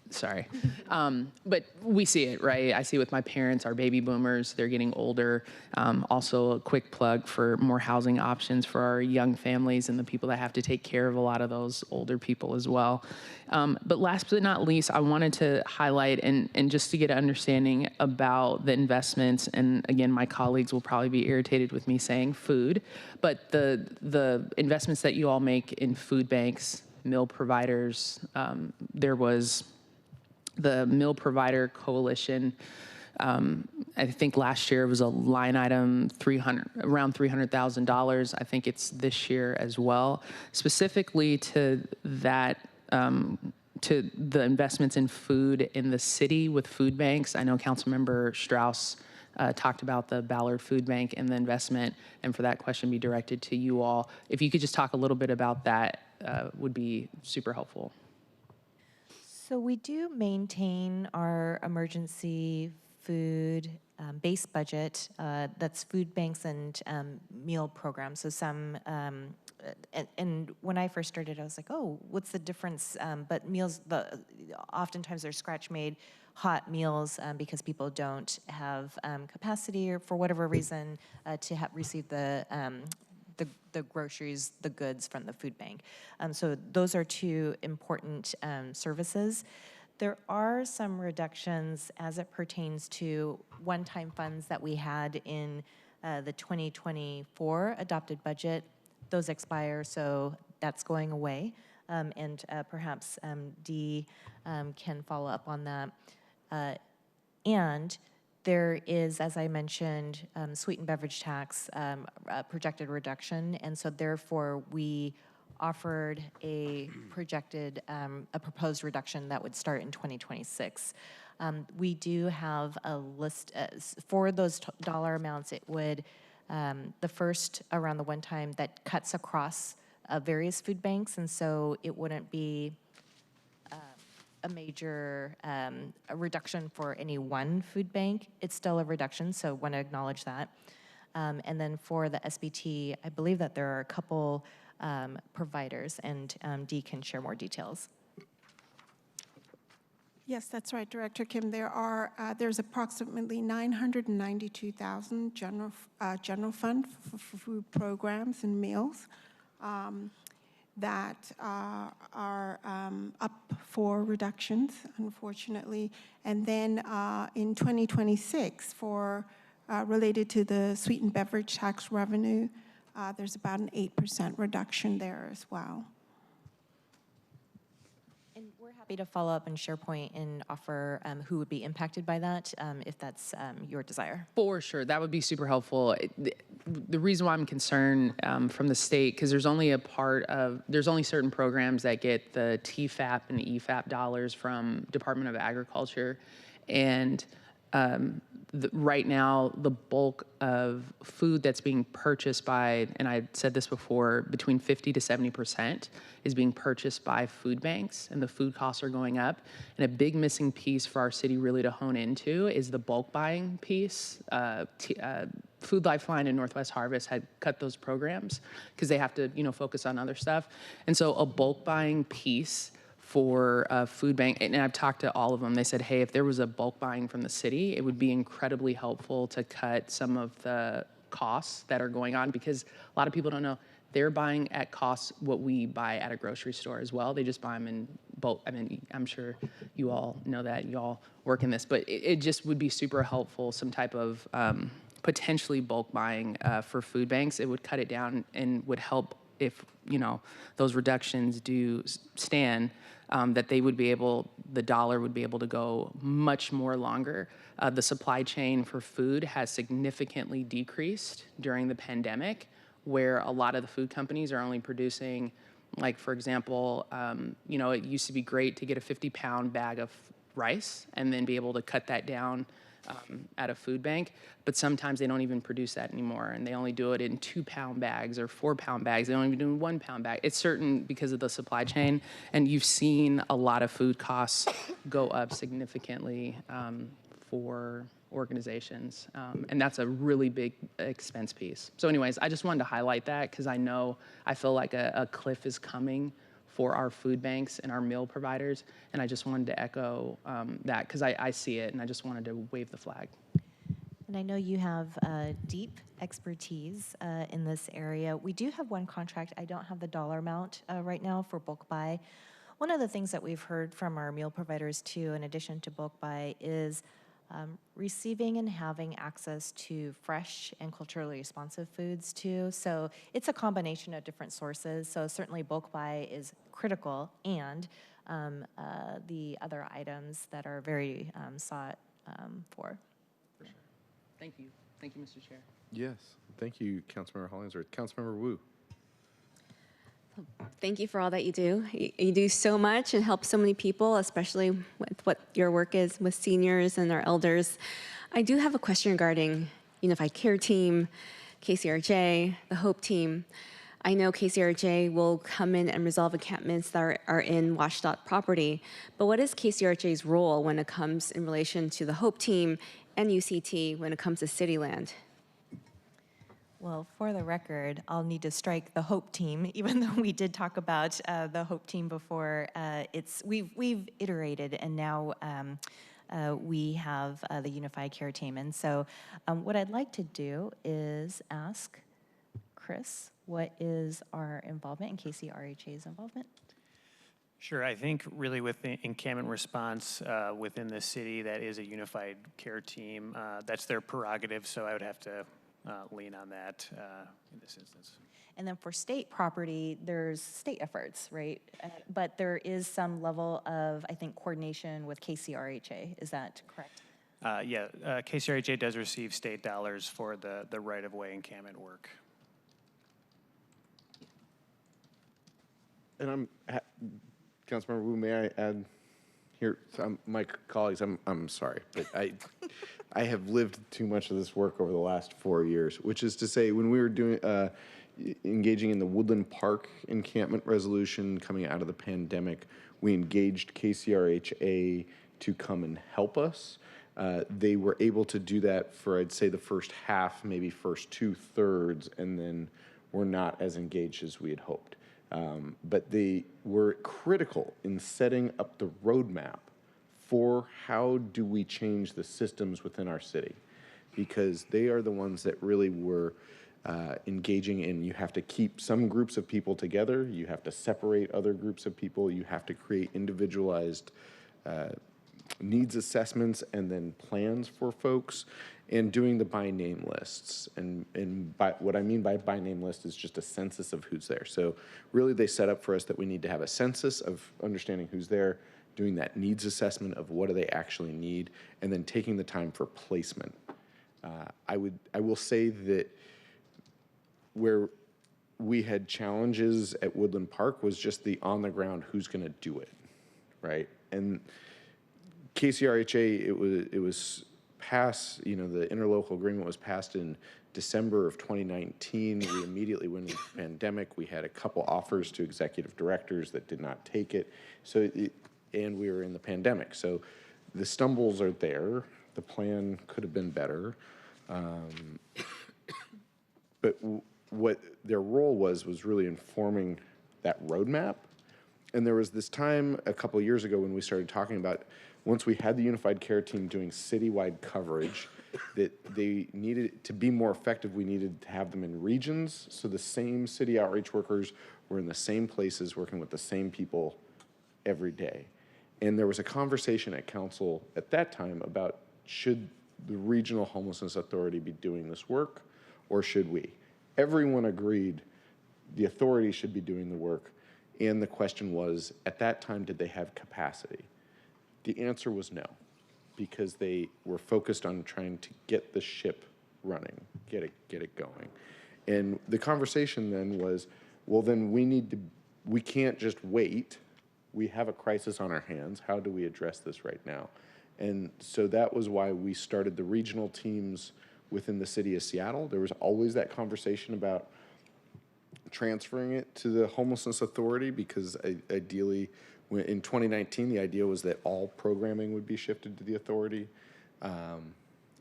S14: sorry. But we see it, right? I see it with my parents, our baby boomers, they're getting older. Also a quick plug for more housing options for our young families and the people that have to take care of a lot of those older people as well. But last but not least, I wanted to highlight and just to get an understanding about the investments, and again, my colleagues will probably be irritated with me saying food, but the investments that you all make in food banks, meal providers. There was the Meal Provider Coalition. I think last year was a line item around $300,000. I think it's this year as well, specifically to that. To the investments in food in the city with food banks. I know Councilmember Strauss talked about the Ballard Food Bank and the investment, and for that question be directed to you all. If you could just talk a little bit about that, would be super helpful.
S6: So we do maintain our emergency food base budget. That's food banks and meal programs. So some, and when I first started, I was like, oh, what's the difference? But meals, oftentimes they're scratch-made hot meals because people don't have capacity or for whatever reason to receive the groceries, the goods from the food bank. So those are two important services. There are some reductions as it pertains to one-time funds that we had in the 2024 adopted budget. Those expire, so that's going away. And perhaps Dee can follow up on that. And there is, as I mentioned, sweetened beverage tax projected reduction, and so therefore we offered a projected, a proposed reduction that would start in 2026. We do have a list for those dollar amounts. It would, the first around the one time that cuts across various food banks, and so it wouldn't be a major a reduction for any one food bank. It's still a reduction, so want to acknowledge that. And then for the SBT, I believe that there are a couple providers, and Dee can share more details.
S7: Yes, that's right, Director Kim. There's approximately 992,000 general fund for food programs and meals that are up for reductions, unfortunately. And then in 2026, for related to the sweetened beverage tax revenue, there's about an 8% reduction there as well.
S6: And we're happy to follow up in SharePoint and offer who would be impacted by that, if that's your desire.
S14: For sure, that would be super helpful. The reason why I'm concerned from the state, because there's only certain programs that get the TFAP and EFAP dollars from Department of Agriculture, and right now, the bulk of food that's being purchased by, and I said this before, between 50 to 70% is being purchased by food banks, and the food costs are going up. And a big missing piece for our city really to hone into is the bulk buying piece. Food Lifeline and Northwest Harvest had cut those programs because they have to, focus on other stuff. And so a bulk buying piece for a food bank, and I've talked to all of them. They said, hey, if there was a bulk buying from the city, it would be incredibly helpful to cut some of the costs that are going on, because a lot of people don't know they're buying at costs what we buy at a grocery store as well. They just buy them in bulk. I mean, I'm sure you all know that, you all work in this, but it just would be super helpful, some type of potentially bulk buying for food banks. It would cut it down and would help if, those reductions do stand. That they would be able, the dollar would be able to go much more longer. The supply chain for food has significantly decreased during the pandemic, where a lot of the food companies are only producing, like, for example, it used to be great to get a 50-pound bag of rice and then be able to cut that down at a food bank, but sometimes they don't even produce that anymore, and they only do it in 2-pound bags or 4-pound bags. They don't even do 1-pound bag. It's certain because of the supply chain, and you've seen a lot of food costs go up significantly for organizations, and that's a really big expense piece. So anyways, I just wanted to highlight that because I feel like a cliff is coming for our food banks and our meal providers, and I just wanted to echo that because I see it, and I just wanted to wave the flag.
S6: And I know you have deep expertise in this area. We do have one contract. I don't have the dollar amount right now for bulk buy. One of the things that we've heard from our meal providers too, in addition to bulk buy, is receiving and having access to fresh and culturally responsive foods too. So it's a combination of different sources. So certainly bulk buy is critical, and the other items that are very sought for.
S14: Thank you. Thank you, Mr. Chair.
S1: Yes. Thank you, Councilmember Hollingsworth. Councilmember Wu.
S15: Thank you for all that you do. You do so much and help so many people, especially with what your work is with seniors and our elders. I do have a question regarding Unified Care Team, KCRJ, the HOPE Team. I know KCRJ will come in and resolve encampments that are in WSDOT property, but what is KCRJ's role when it comes in relation to the HOPE Team and UCT when it comes to city land?
S6: Well, for the record, I'll need to strike the HOPE Team, even though we did talk about the HOPE Team before. We've iterated, and now we have the Unified Care Team. And so what I'd like to do is ask Chris, what is our involvement and KCRHA's involvement?
S8: Sure. I think really with the encampment response within the city, that is a Unified Care Team. That's their prerogative, so I would have to lean on that in this instance.
S6: And then for state property, there's state efforts, right? But there is some level of, I think, coordination with KCRHA. Is that correct?
S8: Yeah, KCRHA does receive state dollars for the right-of-way encampment work.
S1: And Councilmember Wu, may I add here, my colleagues, I'm sorry, but I have lived too much of this work over the last 4 years, which is to say, when we were doing engaging in the Woodland Park encampment resolution coming out of the pandemic, we engaged KCRHA to come and help us. They were able to do that for, I'd say, the first half, maybe first 2/3, and then were not as engaged as we had hoped. But they were critical in setting up the roadmap for how do we change the systems within our city, because they are the ones that really were engaging in, you have to keep some groups of people together, you have to separate other groups of people, you have to create individualized needs assessments and then plans for folks, and doing the by name lists. And by, what I mean by name list is just a census of who's there. So really they set up for us that we need to have a census of understanding who's there, doing that needs assessment of what do they actually need, and then taking the time for placement. I will say that where we had challenges at Woodland Park was just the on the ground, who's gonna do it, right? And KCRHA, it was passed, the interlocal agreement was passed in December of 2019. We immediately went into the pandemic. We had a couple offers to executive directors that did not take it. And we were in the pandemic. So the stumbles are there. The plan could have been better. But what their role was really informing that roadmap. And there was this time a couple of years ago when we started talking about, once we had the Unified Care Team doing citywide coverage, that they needed to be more effective, we needed to have them in regions, so the same city outreach workers were in the same places working with the same people every day. And there was a conversation at council at that time about, should the Regional Homelessness Authority be doing this work, or should we? Everyone agreed the authority should be doing the work, and the question was, at that time, did they have capacity? The answer was no, because they were focused on trying to get the ship running, get it going. And the conversation then was, well, then we can't just wait. We have a crisis on our hands. How do we address this right now? And so that was why we started the regional teams within the city of Seattle. There was always that conversation about transferring it to the Homelessness Authority, because ideally, in 2019, the idea was that all programming would be shifted to the authority.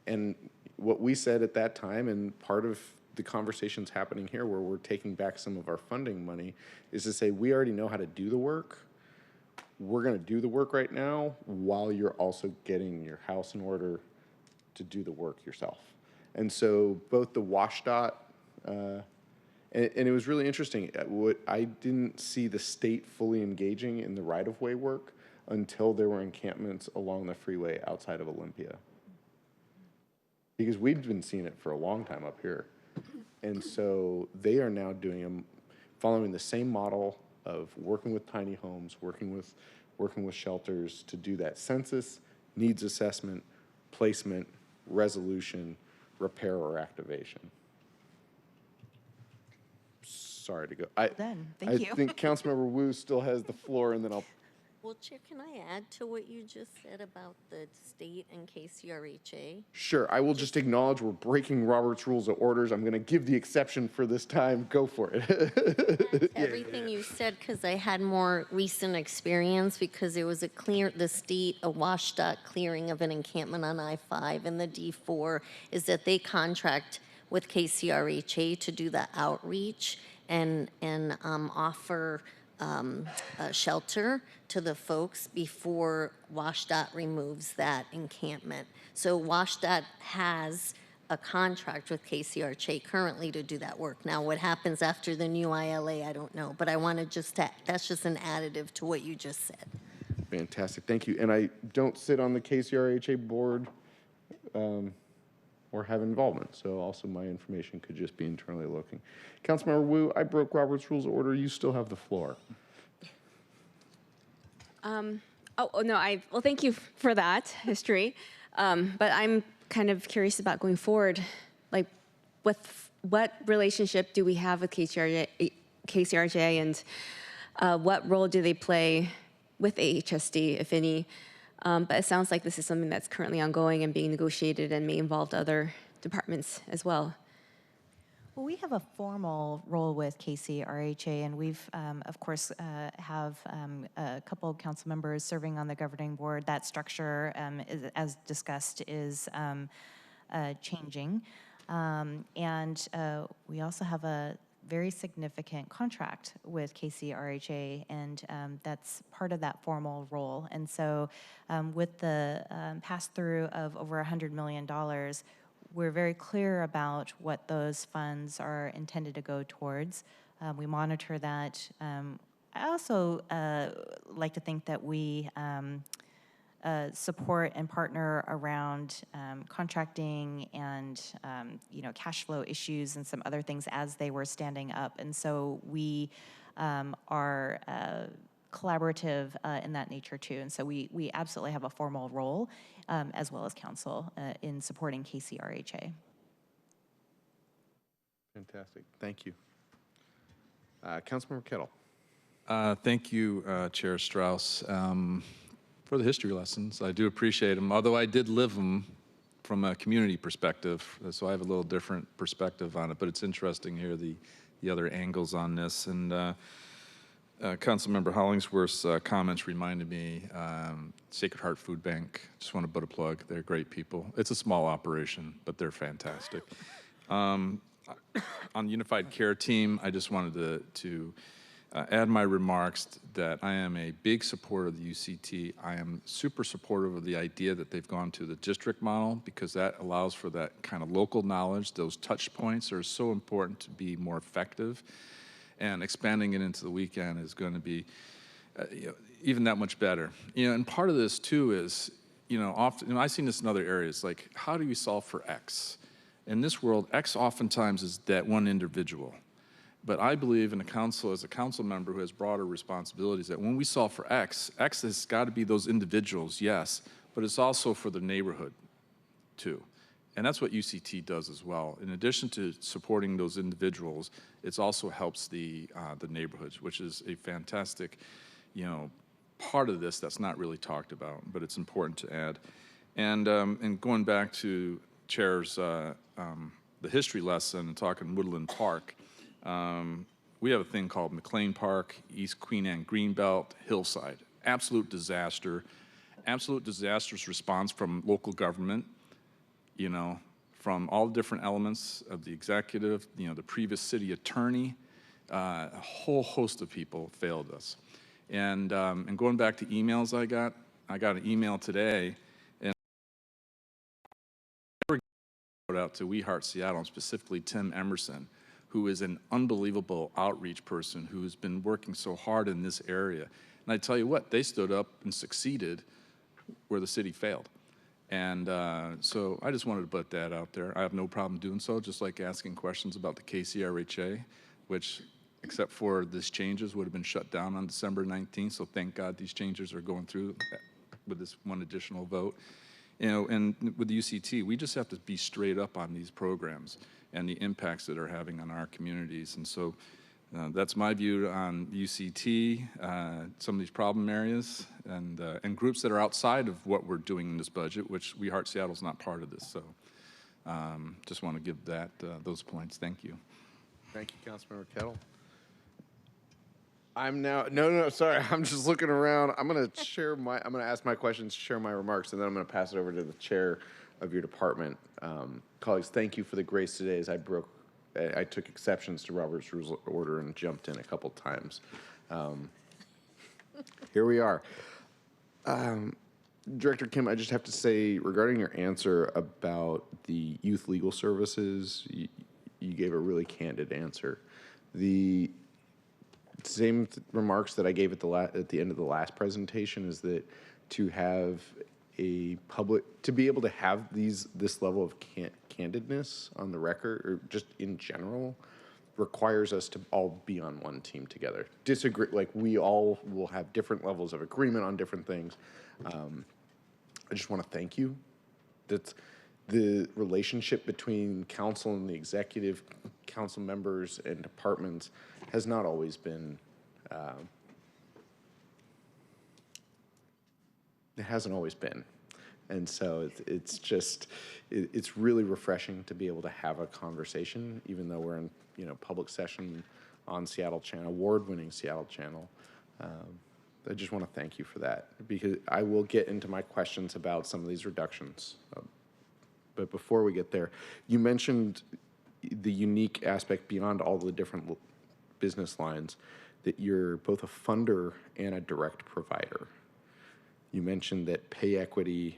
S1: And what we said at that time, and part of the conversations happening here where we're taking back some of our funding money, is to say, we already know how to do the work. We're gonna do the work right now while you're also getting your house in order to do the work yourself. And so both the WSDOT, and it was really interesting. I didn't see the state fully engaging in the right-of-way work until there were encampments along the freeway outside of Olympia. because we've been seeing it for a long time up here. And so they are now following the same model of working with tiny homes, working with shelters to do that census, needs assessment, placement, resolution, repair, or activation. Sorry to go.
S6: Done.
S1: I
S6: Thank you.
S1: think Councilmember Wu still has the floor, and then I'll.
S4: Well, Chair, can I add to what you just said about the state and KCRHA?
S1: Sure, I will just acknowledge we're breaking Robert's Rules of Orders. I'm going to give the exception for this time. Go for it.
S4: Everything you said, because I had more recent experience, because there was the state, a WashDOT clearing of an encampment on I-5, and the D4 is that they contract with KCRHA to do the outreach and offer a shelter to the folks before WashDOT removes that encampment. So WashDOT has a contract with KCRHA currently to do that work. Now, what happens after the new ILA, I don't know, but I want to that's just an additive to what you just said.
S1: Fantastic, thank you. And I don't sit on the KCRHA board or have involvement, so also my information could just be internally looking. Councilmember Wu, I broke Robert's Rules of Order. You still have the floor.
S15: Well, thank you for that history. But I'm kind of curious about going forward, like what relationship do we have with KCRHA and what role do they play with HSD, if any? But it sounds like this is something that's currently ongoing and being negotiated and may involve other departments as well.
S6: Well, we have a formal role with KCRHA, and we've, of course, have a couple of council members serving on the governing board. That structure, as discussed, is changing. And we also have a very significant contract with KCRHA, and that's part of that formal role. And so with the pass-through of over $100 million, we're very clear about what those funds are intended to go towards. We monitor that. I also like to think that we support and partner around contracting and cash flow issues and some other things as they were standing up. And so we are collaborative in that nature too. And so we absolutely have a formal role as well as council in supporting KCRHA.
S1: Fantastic, thank you. Councilmember Kettle.
S10: Thank you, Chair Strauss, for the history lessons. I do appreciate them, although I did live them from a community perspective, so I have a little different perspective on it, but it's interesting to hear the other angles on this. And Councilmember Hollingsworth's comments reminded me, Sacred Heart Food Bank, just want to put a plug, they're great people. It's a small operation, but they're fantastic. On the Unified Care Team, I just wanted to add my remarks that I am a big supporter of the UCT. I am super supportive of the idea that they've gone to the district model, because that allows for that kind of local knowledge. Those touch points are so important to be more effective, and expanding it into the weekend is going to be even that much better. And part of this too is, often, I've seen this in other areas, like how do you solve for X? In this world, X oftentimes is that one individual. But I believe in a council, as a council member who has broader responsibilities, that when we solve for X, X has got to be those individuals, yes, but it's also for the neighborhood too. And that's what UCT does as well. In addition to supporting those individuals, it also helps the neighborhoods, which is a fantastic, part of this that's not really talked about, but it's important to add. And going back to Chair's the history lesson and talking Woodland Park. We have a thing called McLean Park, East Queen Anne Greenbelt, Hillside. Absolute disaster. Absolute disastrous response from local government, from all different elements of the executive, the previous city attorney. A whole host of people failed us. And going back to emails I got an email today, and out to We Heart Seattle, and specifically Tim Emerson, who is an unbelievable outreach person who's been working so hard in this area. And I tell you what, they stood up and succeeded where the city failed. And so I just wanted to put that out there. I have no problem doing so, just like asking questions about the KCRHA, which, except for these changes, would have been shut down on December 19th. So thank God these changes are going through with this one additional vote. And with the UCT, we just have to be straight up on these programs and the impacts that are having on our communities. And so that's my view on UCT, some of these problem areas, and groups that are outside of what we're doing in this budget, which We Heart Seattle is not part of this. So just want to give that those points. Thank you.
S1: Thank you, Councilmember Kettle. No, sorry. I'm just looking around. I'm going to ask my questions, share my remarks, and then I'm going to pass it over to the chair of your department. Colleagues, thank you for the grace today as I took exceptions to Robert's Rules of Order and jumped in a couple times. Here we are. Director Kim, I just have to say, regarding your answer about the youth legal services, you gave a really candid answer. The same remarks that I gave at the end of the last presentation is that to be able to have this level of candidness on the record, or just in general, requires us to all be on one team together. Disagree, like we all will have different levels of agreement on different things. I just want to thank you. That's the relationship between council and the executive, council members and departments has not always been, it hasn't always been. And so it's really refreshing to be able to have a conversation, even though we're in public session on Seattle Channel, award-winning Seattle Channel. I just want to thank you for that, because I will get into my questions about some of these reductions. But before we get there, you mentioned the unique aspect beyond all the different business lines, that you're both a funder and a direct provider. You mentioned that pay equity,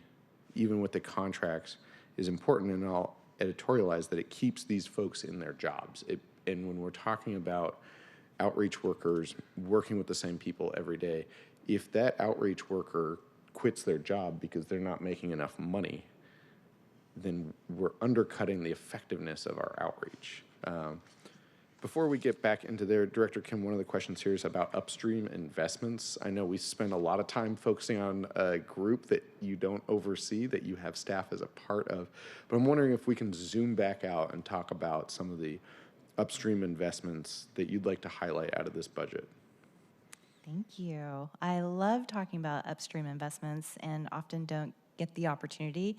S1: even with the contracts, is important, and I'll editorialize that it keeps these folks in their jobs. And when we're talking about outreach workers working with the same people every day, if that outreach worker quits their job because they're not making enough money, then we're undercutting the effectiveness of our outreach. Before we get back into there, Director Kim, one of the questions here is about upstream investments. I know we spend a lot of time focusing on a group that you don't oversee, that you have staff as a part of, but I'm wondering if we can zoom back out and talk about some of the upstream investments that you'd like to highlight out of this budget.
S6: Thank you. I love talking about upstream investments and often don't get the opportunity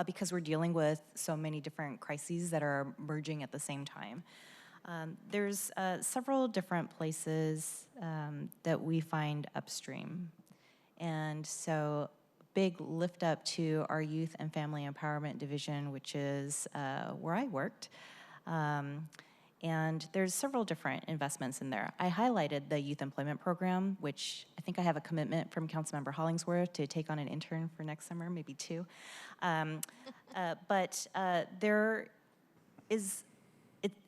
S6: because we're dealing with so many different crises that are merging at the same time. There's several different places that we find upstream. And so big lift up to our Youth and Family Empowerment Division, which is where I worked. And there's several different investments in there. I highlighted the Youth Employment Program, which I think I have a commitment from Councilmember Hollingsworth to take on an intern for next summer, maybe two. But there is,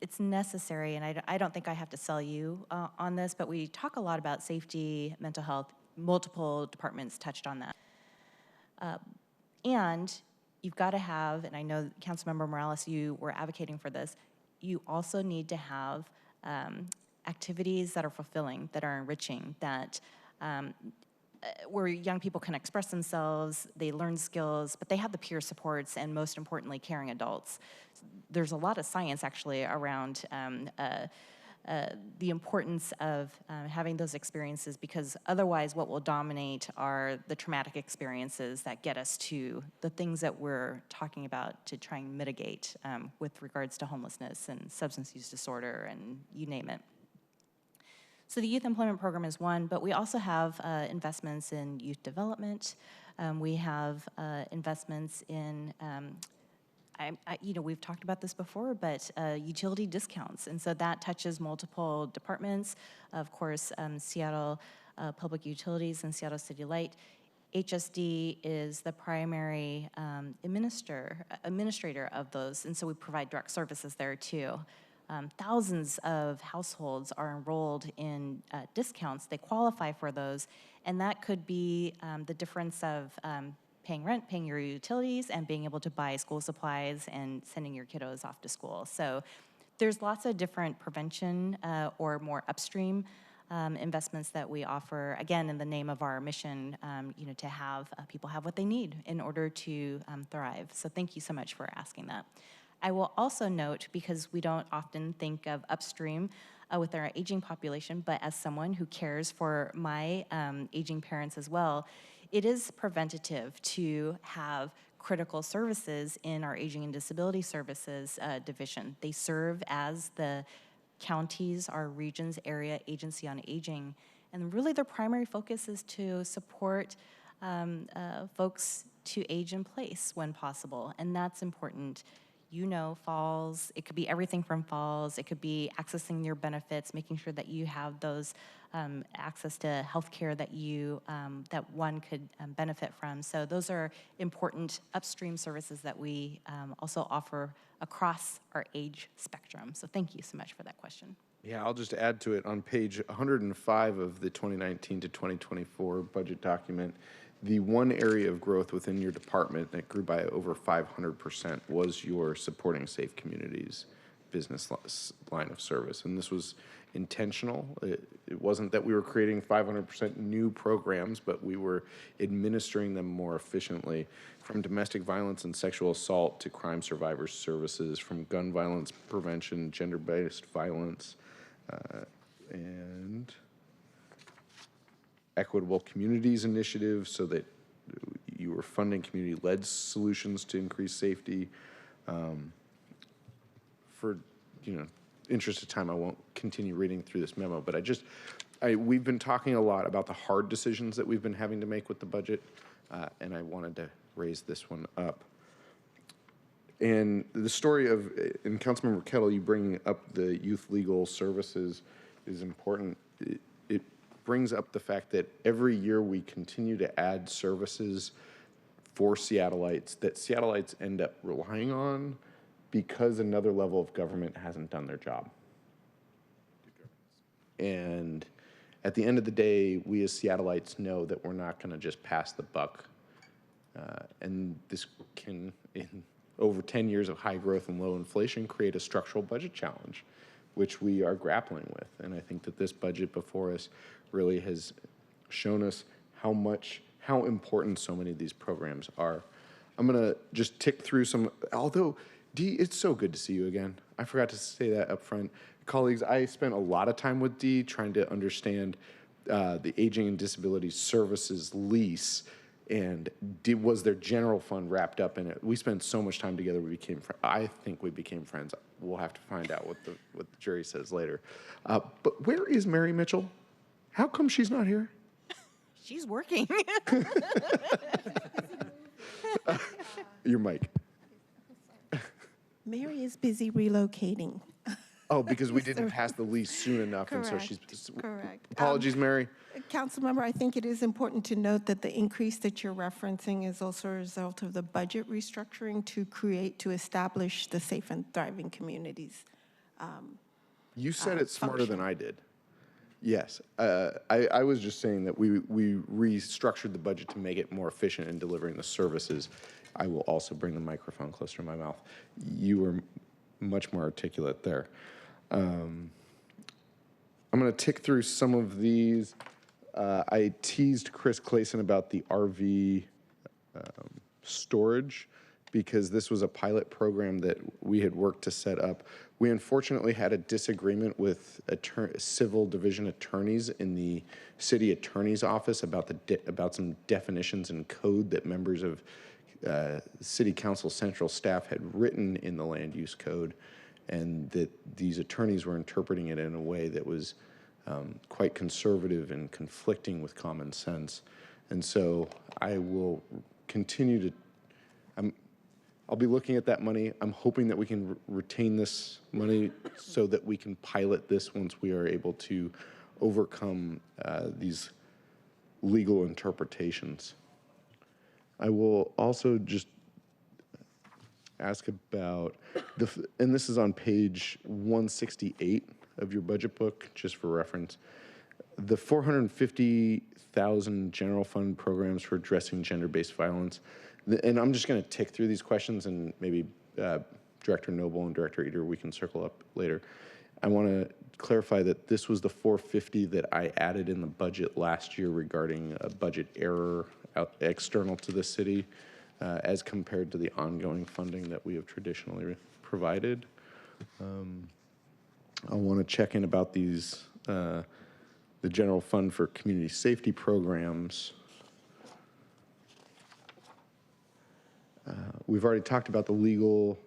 S6: it's necessary, and I don't think I have to sell you on this, but we talk a lot about safety, mental health. Multiple departments touched on that. And you've got to have, and I know Councilmember Morales, you were advocating for this, you also need to have activities that are fulfilling, that are enriching, that where young people can express themselves, they learn skills, but they have the peer supports and most importantly, caring adults. There's a lot of science actually around the importance of having those experiences, because otherwise what will dominate are the traumatic experiences that get us to the things that we're talking about to try and mitigate with regards to homelessness and substance use disorder and you name it. So the Youth Employment Program is one, but we also have investments in youth development. We have investments in we've talked about this before, but utility discounts. And so that touches multiple departments. Of course, Seattle Public Utilities and Seattle City Light. HSD is the primary administrator of those, and so we provide direct services there too. Thousands of households are enrolled in discounts. They qualify for those, and that could be the difference of paying rent, paying your utilities, and being able to buy school supplies and sending your kiddos off to school. So there's lots of different prevention or more upstream investments that we offer, again, in the name of our mission, to have people have what they need in order to thrive. So thank you so much for asking that. I will also note, because we don't often think of upstream with our aging population, but as someone who cares for my aging parents as well, it is preventative to have critical services in our Aging and Disability Services division. They serve as the county's, our region's area agency on aging, and really their primary focus is to support folks to age in place when possible, and that's important. Falls, it could be everything from falls, it could be accessing your benefits, making sure that you have those access to health care that that one could benefit from. So those are important upstream services that we also offer across our age spectrum. So thank you so much for that question.
S1: Yeah, I'll just add to it. On page 105 of the 2019 to 2024 budget document, the one area of growth within your department that grew by over 500% was your supporting safe communities business line of service. And this was intentional. It wasn't that we were creating 500% new programs, but we were administering them more efficiently, from domestic violence and sexual assault to crime survivors services, from gun violence prevention, gender-based violence, and equitable communities initiatives, so that you were funding community-led solutions to increase safety. For interest of time, I won't continue reading through this memo, but we've been talking a lot about the hard decisions that we've been having to make with the budget, and I wanted to raise this one up. And the story of, and Councilmember Kettle, you bringing up the youth legal services is important. It brings up the fact that every year we continue to add services for Seattleites that Seattleites end up relying on because another level of government hasn't done their job. And at the end of the day, we as Seattleites know that we're not going to just pass the buck. And this can, in over 10 years of high growth and low inflation, create a structural budget challenge, which we are grappling with. And I think that this budget before us really has shown us how important so many of these programs are. I'm going to just tick through some, although, Dee, it's so good to see you again. I forgot to say that up front. Colleagues, I spent a lot of time with Dee trying to understand the Aging and Disability Services lease, and was their general fund wrapped up in it. We spent so much time together, I think we became friends. We'll have to find out what the jury says later. But where is Mary Mitchell? How come she's not here?
S6: She's working.
S1: Your mic.
S7: Mary is busy relocating.
S1: Oh, because we didn't pass the lease soon enough,
S7: Correct.
S1: and so she's...
S7: Correct.
S1: Apologies, Mary.
S7: Councilmember, I think it is important to note that the increase that you're referencing is also a result of the budget restructuring to establish the safe and thriving communities.
S1: You said it smarter than I did. Yes. I was just saying that we restructured the budget to make it more efficient in delivering the services. I will also bring the microphone closer to my mouth. You were much more articulate there. I'm going to tick through some of these. I teased Chris Clayson about the RV storage because this was a pilot program that we had worked to set up. We unfortunately had a disagreement with civil division attorneys in the city attorney's office about some definitions and code that members of city council central staff had written in the land use code, and that these attorneys were interpreting it in a way that was quite conservative and conflicting with common sense. And so I will continue to, I'll be looking at that money. I'm hoping that we can retain this money so that we can pilot this once we are able to overcome these legal interpretations. I will also just ask about and this is on page 168 of your budget book, just for reference. The 450,000 general fund programs for addressing gender-based violence. And I'm just going to tick through these questions, and maybe Director Noble and Director Eater, we can circle up later. I want to clarify that this was the 450 that I added in the budget last year regarding a budget error external to the city, as compared to the ongoing funding that we have traditionally provided. I want to check in about these, the general fund for community safety programs. We've already talked about the legal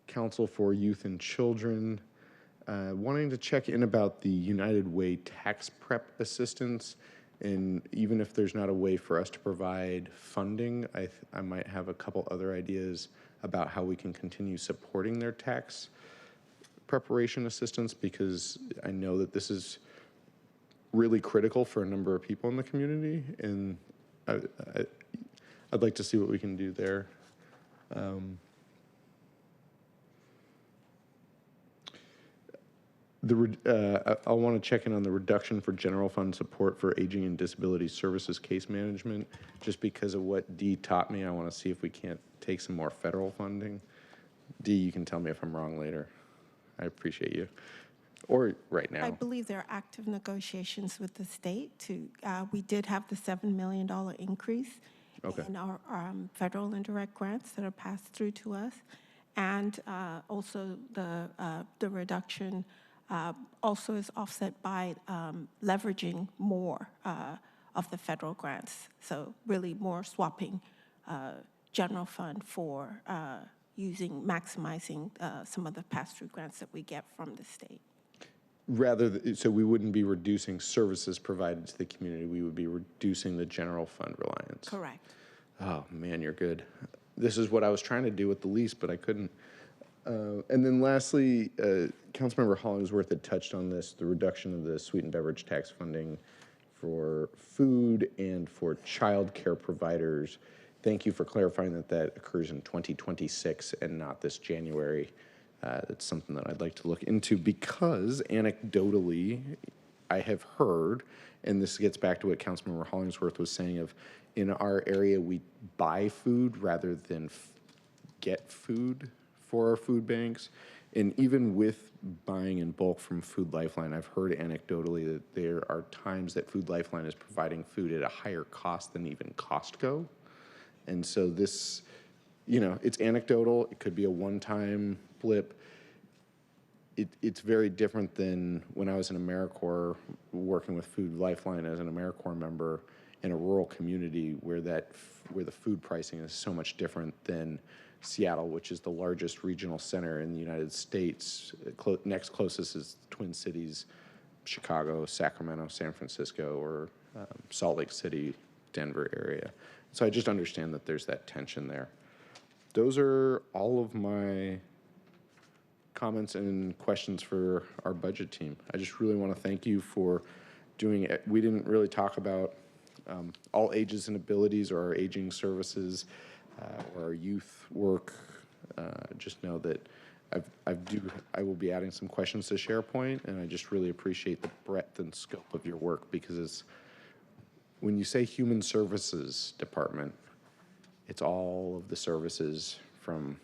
S1: counsel for youth and children. Wanting to check in about the United Way tax prep assistance, and even if there's not a way for us to provide funding, I might have a couple other ideas about how we can continue supporting their tax preparation assistance, because I know that this is really critical for a number of people in the community, and I'd like to see what we can do there. I want to check in on the reduction for general fund support for aging and disability services case management. Just because of what Dee taught me, I want to see if we can't take some more federal funding. Dee, you can tell me if I'm wrong later. I appreciate you. Or right now.
S7: I believe there are active negotiations with the state to, we did have the $7 million increase in our federal indirect grants that are passed through to us. And also the reduction also is offset by leveraging more of the federal grants. So really more swapping general fund for maximizing some of the pass-through grants that we get from the state.
S1: So we wouldn't be reducing services provided to the community, we would be reducing the general fund reliance.
S7: Correct.
S1: Oh man, you're good. This is what I was trying to do with the lease, but I couldn't. And then lastly, Councilmember Hollingsworth had touched on this, the reduction of the sweet and beverage tax funding for food and for child care providers. Thank you for clarifying that that occurs in 2026 and not this January. That's something that I'd like to look into, because anecdotally, I have heard, and this gets back to what Councilmember Hollingsworth was saying, of in our area, we buy food rather than get food for our food banks. And even with buying in bulk from Food Lifeline, I've heard anecdotally that there are times that Food Lifeline is providing food at a higher cost than even Costco. And so this, it's anecdotal. It could be a one-time blip. It's very different than when I was in AmeriCorps working with Food Lifeline as an AmeriCorps member in a rural community where the food pricing is so much different than Seattle, which is the largest regional center in the United States. Next closest is Twin Cities, Chicago, Sacramento, San Francisco, or Salt Lake City, Denver area. So I just understand that there's that tension there. Those are all of my comments and questions for our budget team. I just really want to thank you for doing it. We didn't really talk about all ages and abilities or our aging services or our youth work. Just know that I will be adding some questions to SharePoint, and I just really appreciate the breadth and scope of your work, because when you say Human Services Department, it's all of the services from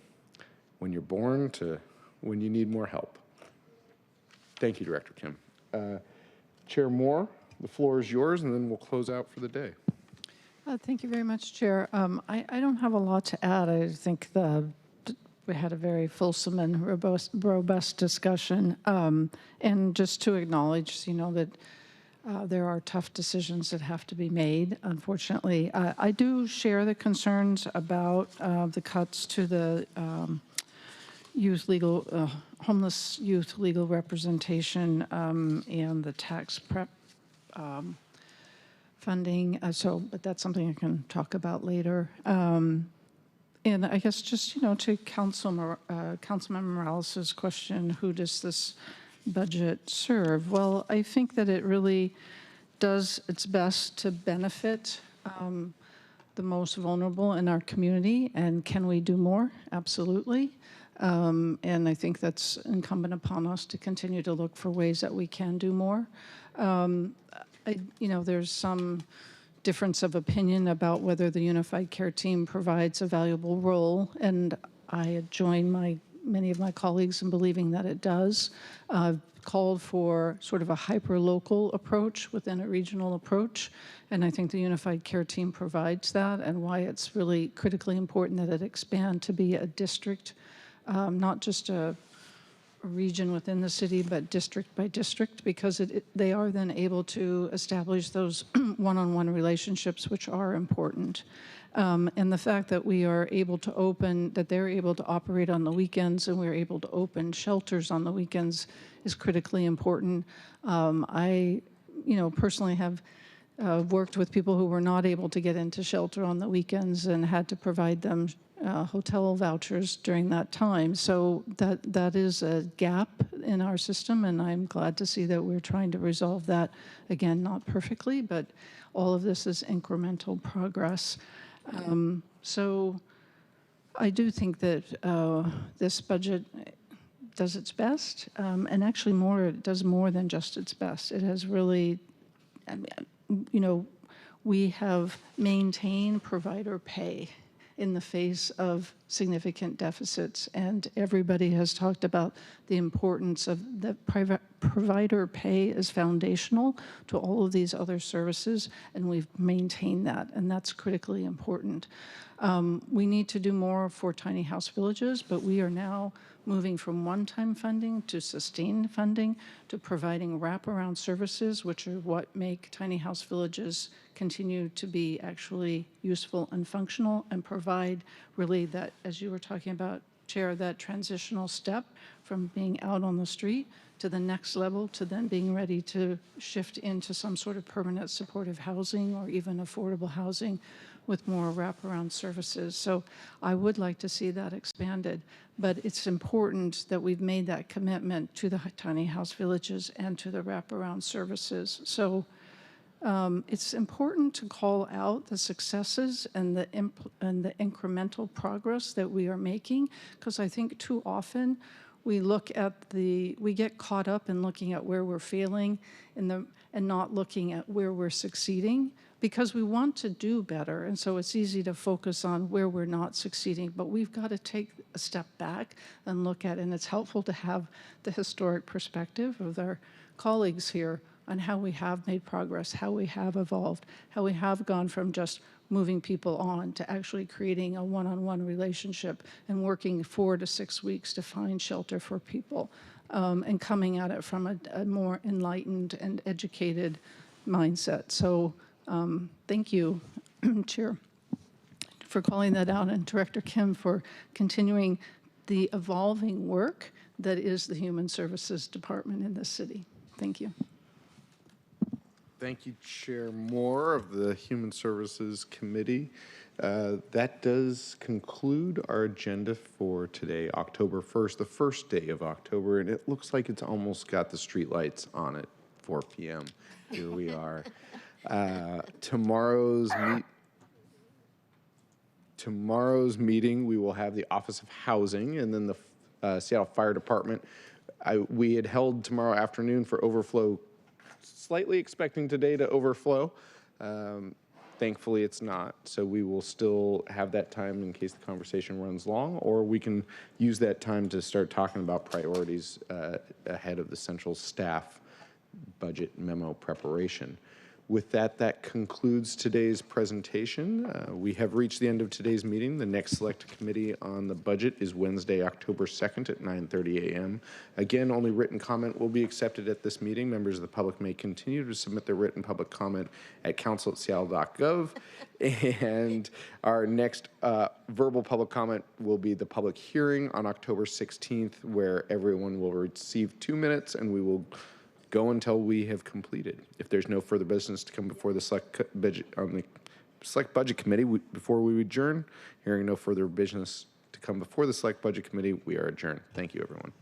S1: when you're born to when you need more help. Thank you, Director Kim. Chair Moore, the floor is yours, and then we'll close out for the day.
S3: Thank you very much, Chair. I don't have a lot to add. I think we had a very fulsome and robust discussion. And just to acknowledge, that there are tough decisions that have to be made, unfortunately. I do share the concerns about the cuts to the homeless youth legal representation and the tax prep funding. But that's something I can talk about later. And I guess just, to Councilmember Morales' question, who does this budget serve? Well, I think that it really does its best to benefit the most vulnerable in our community. And can we do more? Absolutely. And I think that's incumbent upon us to continue to look for ways that we can do more. There's some difference of opinion about whether the Unified Care Team provides a valuable role, and I join many of my colleagues in believing that it does. I've called for sort of a hyper-local approach within a regional approach, and I think the Unified Care Team provides that, and why it's really critically important that it expand to be a district, not just a region within the city, but district by district, because they are then able to establish those one-on-one relationships, which are important. And the fact that we are able to that they're able to operate on the weekends and we're able to open shelters on the weekends is critically important. I, personally have worked with people who were not able to get into shelter on the weekends and had to provide them hotel vouchers during that time. So that is a gap in our system, and I'm glad to see that we're trying to resolve that. Again, not perfectly, but all of this is incremental progress. So I do think that this budget does its best, and actually it does more than just its best. It has really, we have maintained provider pay in the face of significant deficits, and everybody has talked about the importance of the provider pay is foundational to all of these other services, and we've maintained that, and that's critically important. We need to do more for tiny house villages, but we are now moving from one-time funding to sustained funding to providing wraparound services, which are what make tiny house villages continue to be actually useful and functional, and provide really that, as you were talking about, Chair, that transitional step from being out on the street to the next level to then being ready to shift into some sort of permanent supportive housing or even affordable housing with more wraparound services. So I would like to see that expanded, but it's important that we've made that commitment to the tiny house villages and to the wraparound services. So it's important to call out the successes and the incremental progress that we are making, because I think too often we get caught up in looking at where we're failing and not looking at where we're succeeding, because we want to do better. And so it's easy to focus on where we're not succeeding, but we've got to take a step back and look at it. And it's helpful to have the historic perspective of our colleagues here on how we have made progress, how we have evolved, how we have gone from just moving people on to actually creating a one-on-one relationship and working 4 to 6 weeks to find shelter for people, and coming at it from a more enlightened and educated mindset. So thank you, Chair, for calling that out, and Director Kim for continuing the evolving work that is the Human Services Department in this city. Thank you.
S1: Thank you, Chair Moore of the Human Services Committee. That does conclude our agenda for today, October 1st, the first day of October, and it looks like it's almost got the streetlights on at 4 p.m. Here we are. Tomorrow's meeting, we will have the Office of Housing and then the Seattle Fire Department. We had held tomorrow afternoon for overflow, slightly expecting today to overflow. Thankfully, it's not. So we will still have that time in case the conversation runs long, or we can use that time to start talking about priorities ahead of the central staff budget memo preparation. With that, that concludes today's presentation. We have reached the end of today's meeting. The next select committee on the budget is Wednesday, October 2nd at 9:30 a.m. Again, only written comment will be accepted at this meeting. Members of the public may continue to submit their written public comment at council@seattle.gov. And our next verbal public comment will be the public hearing on October 16th, where everyone will receive 2 minutes, and we will go until we have completed. If there's no further business to come before the select budget committee, before we adjourn, hearing no further business to come before the select budget committee, we are adjourned. Thank you, everyone.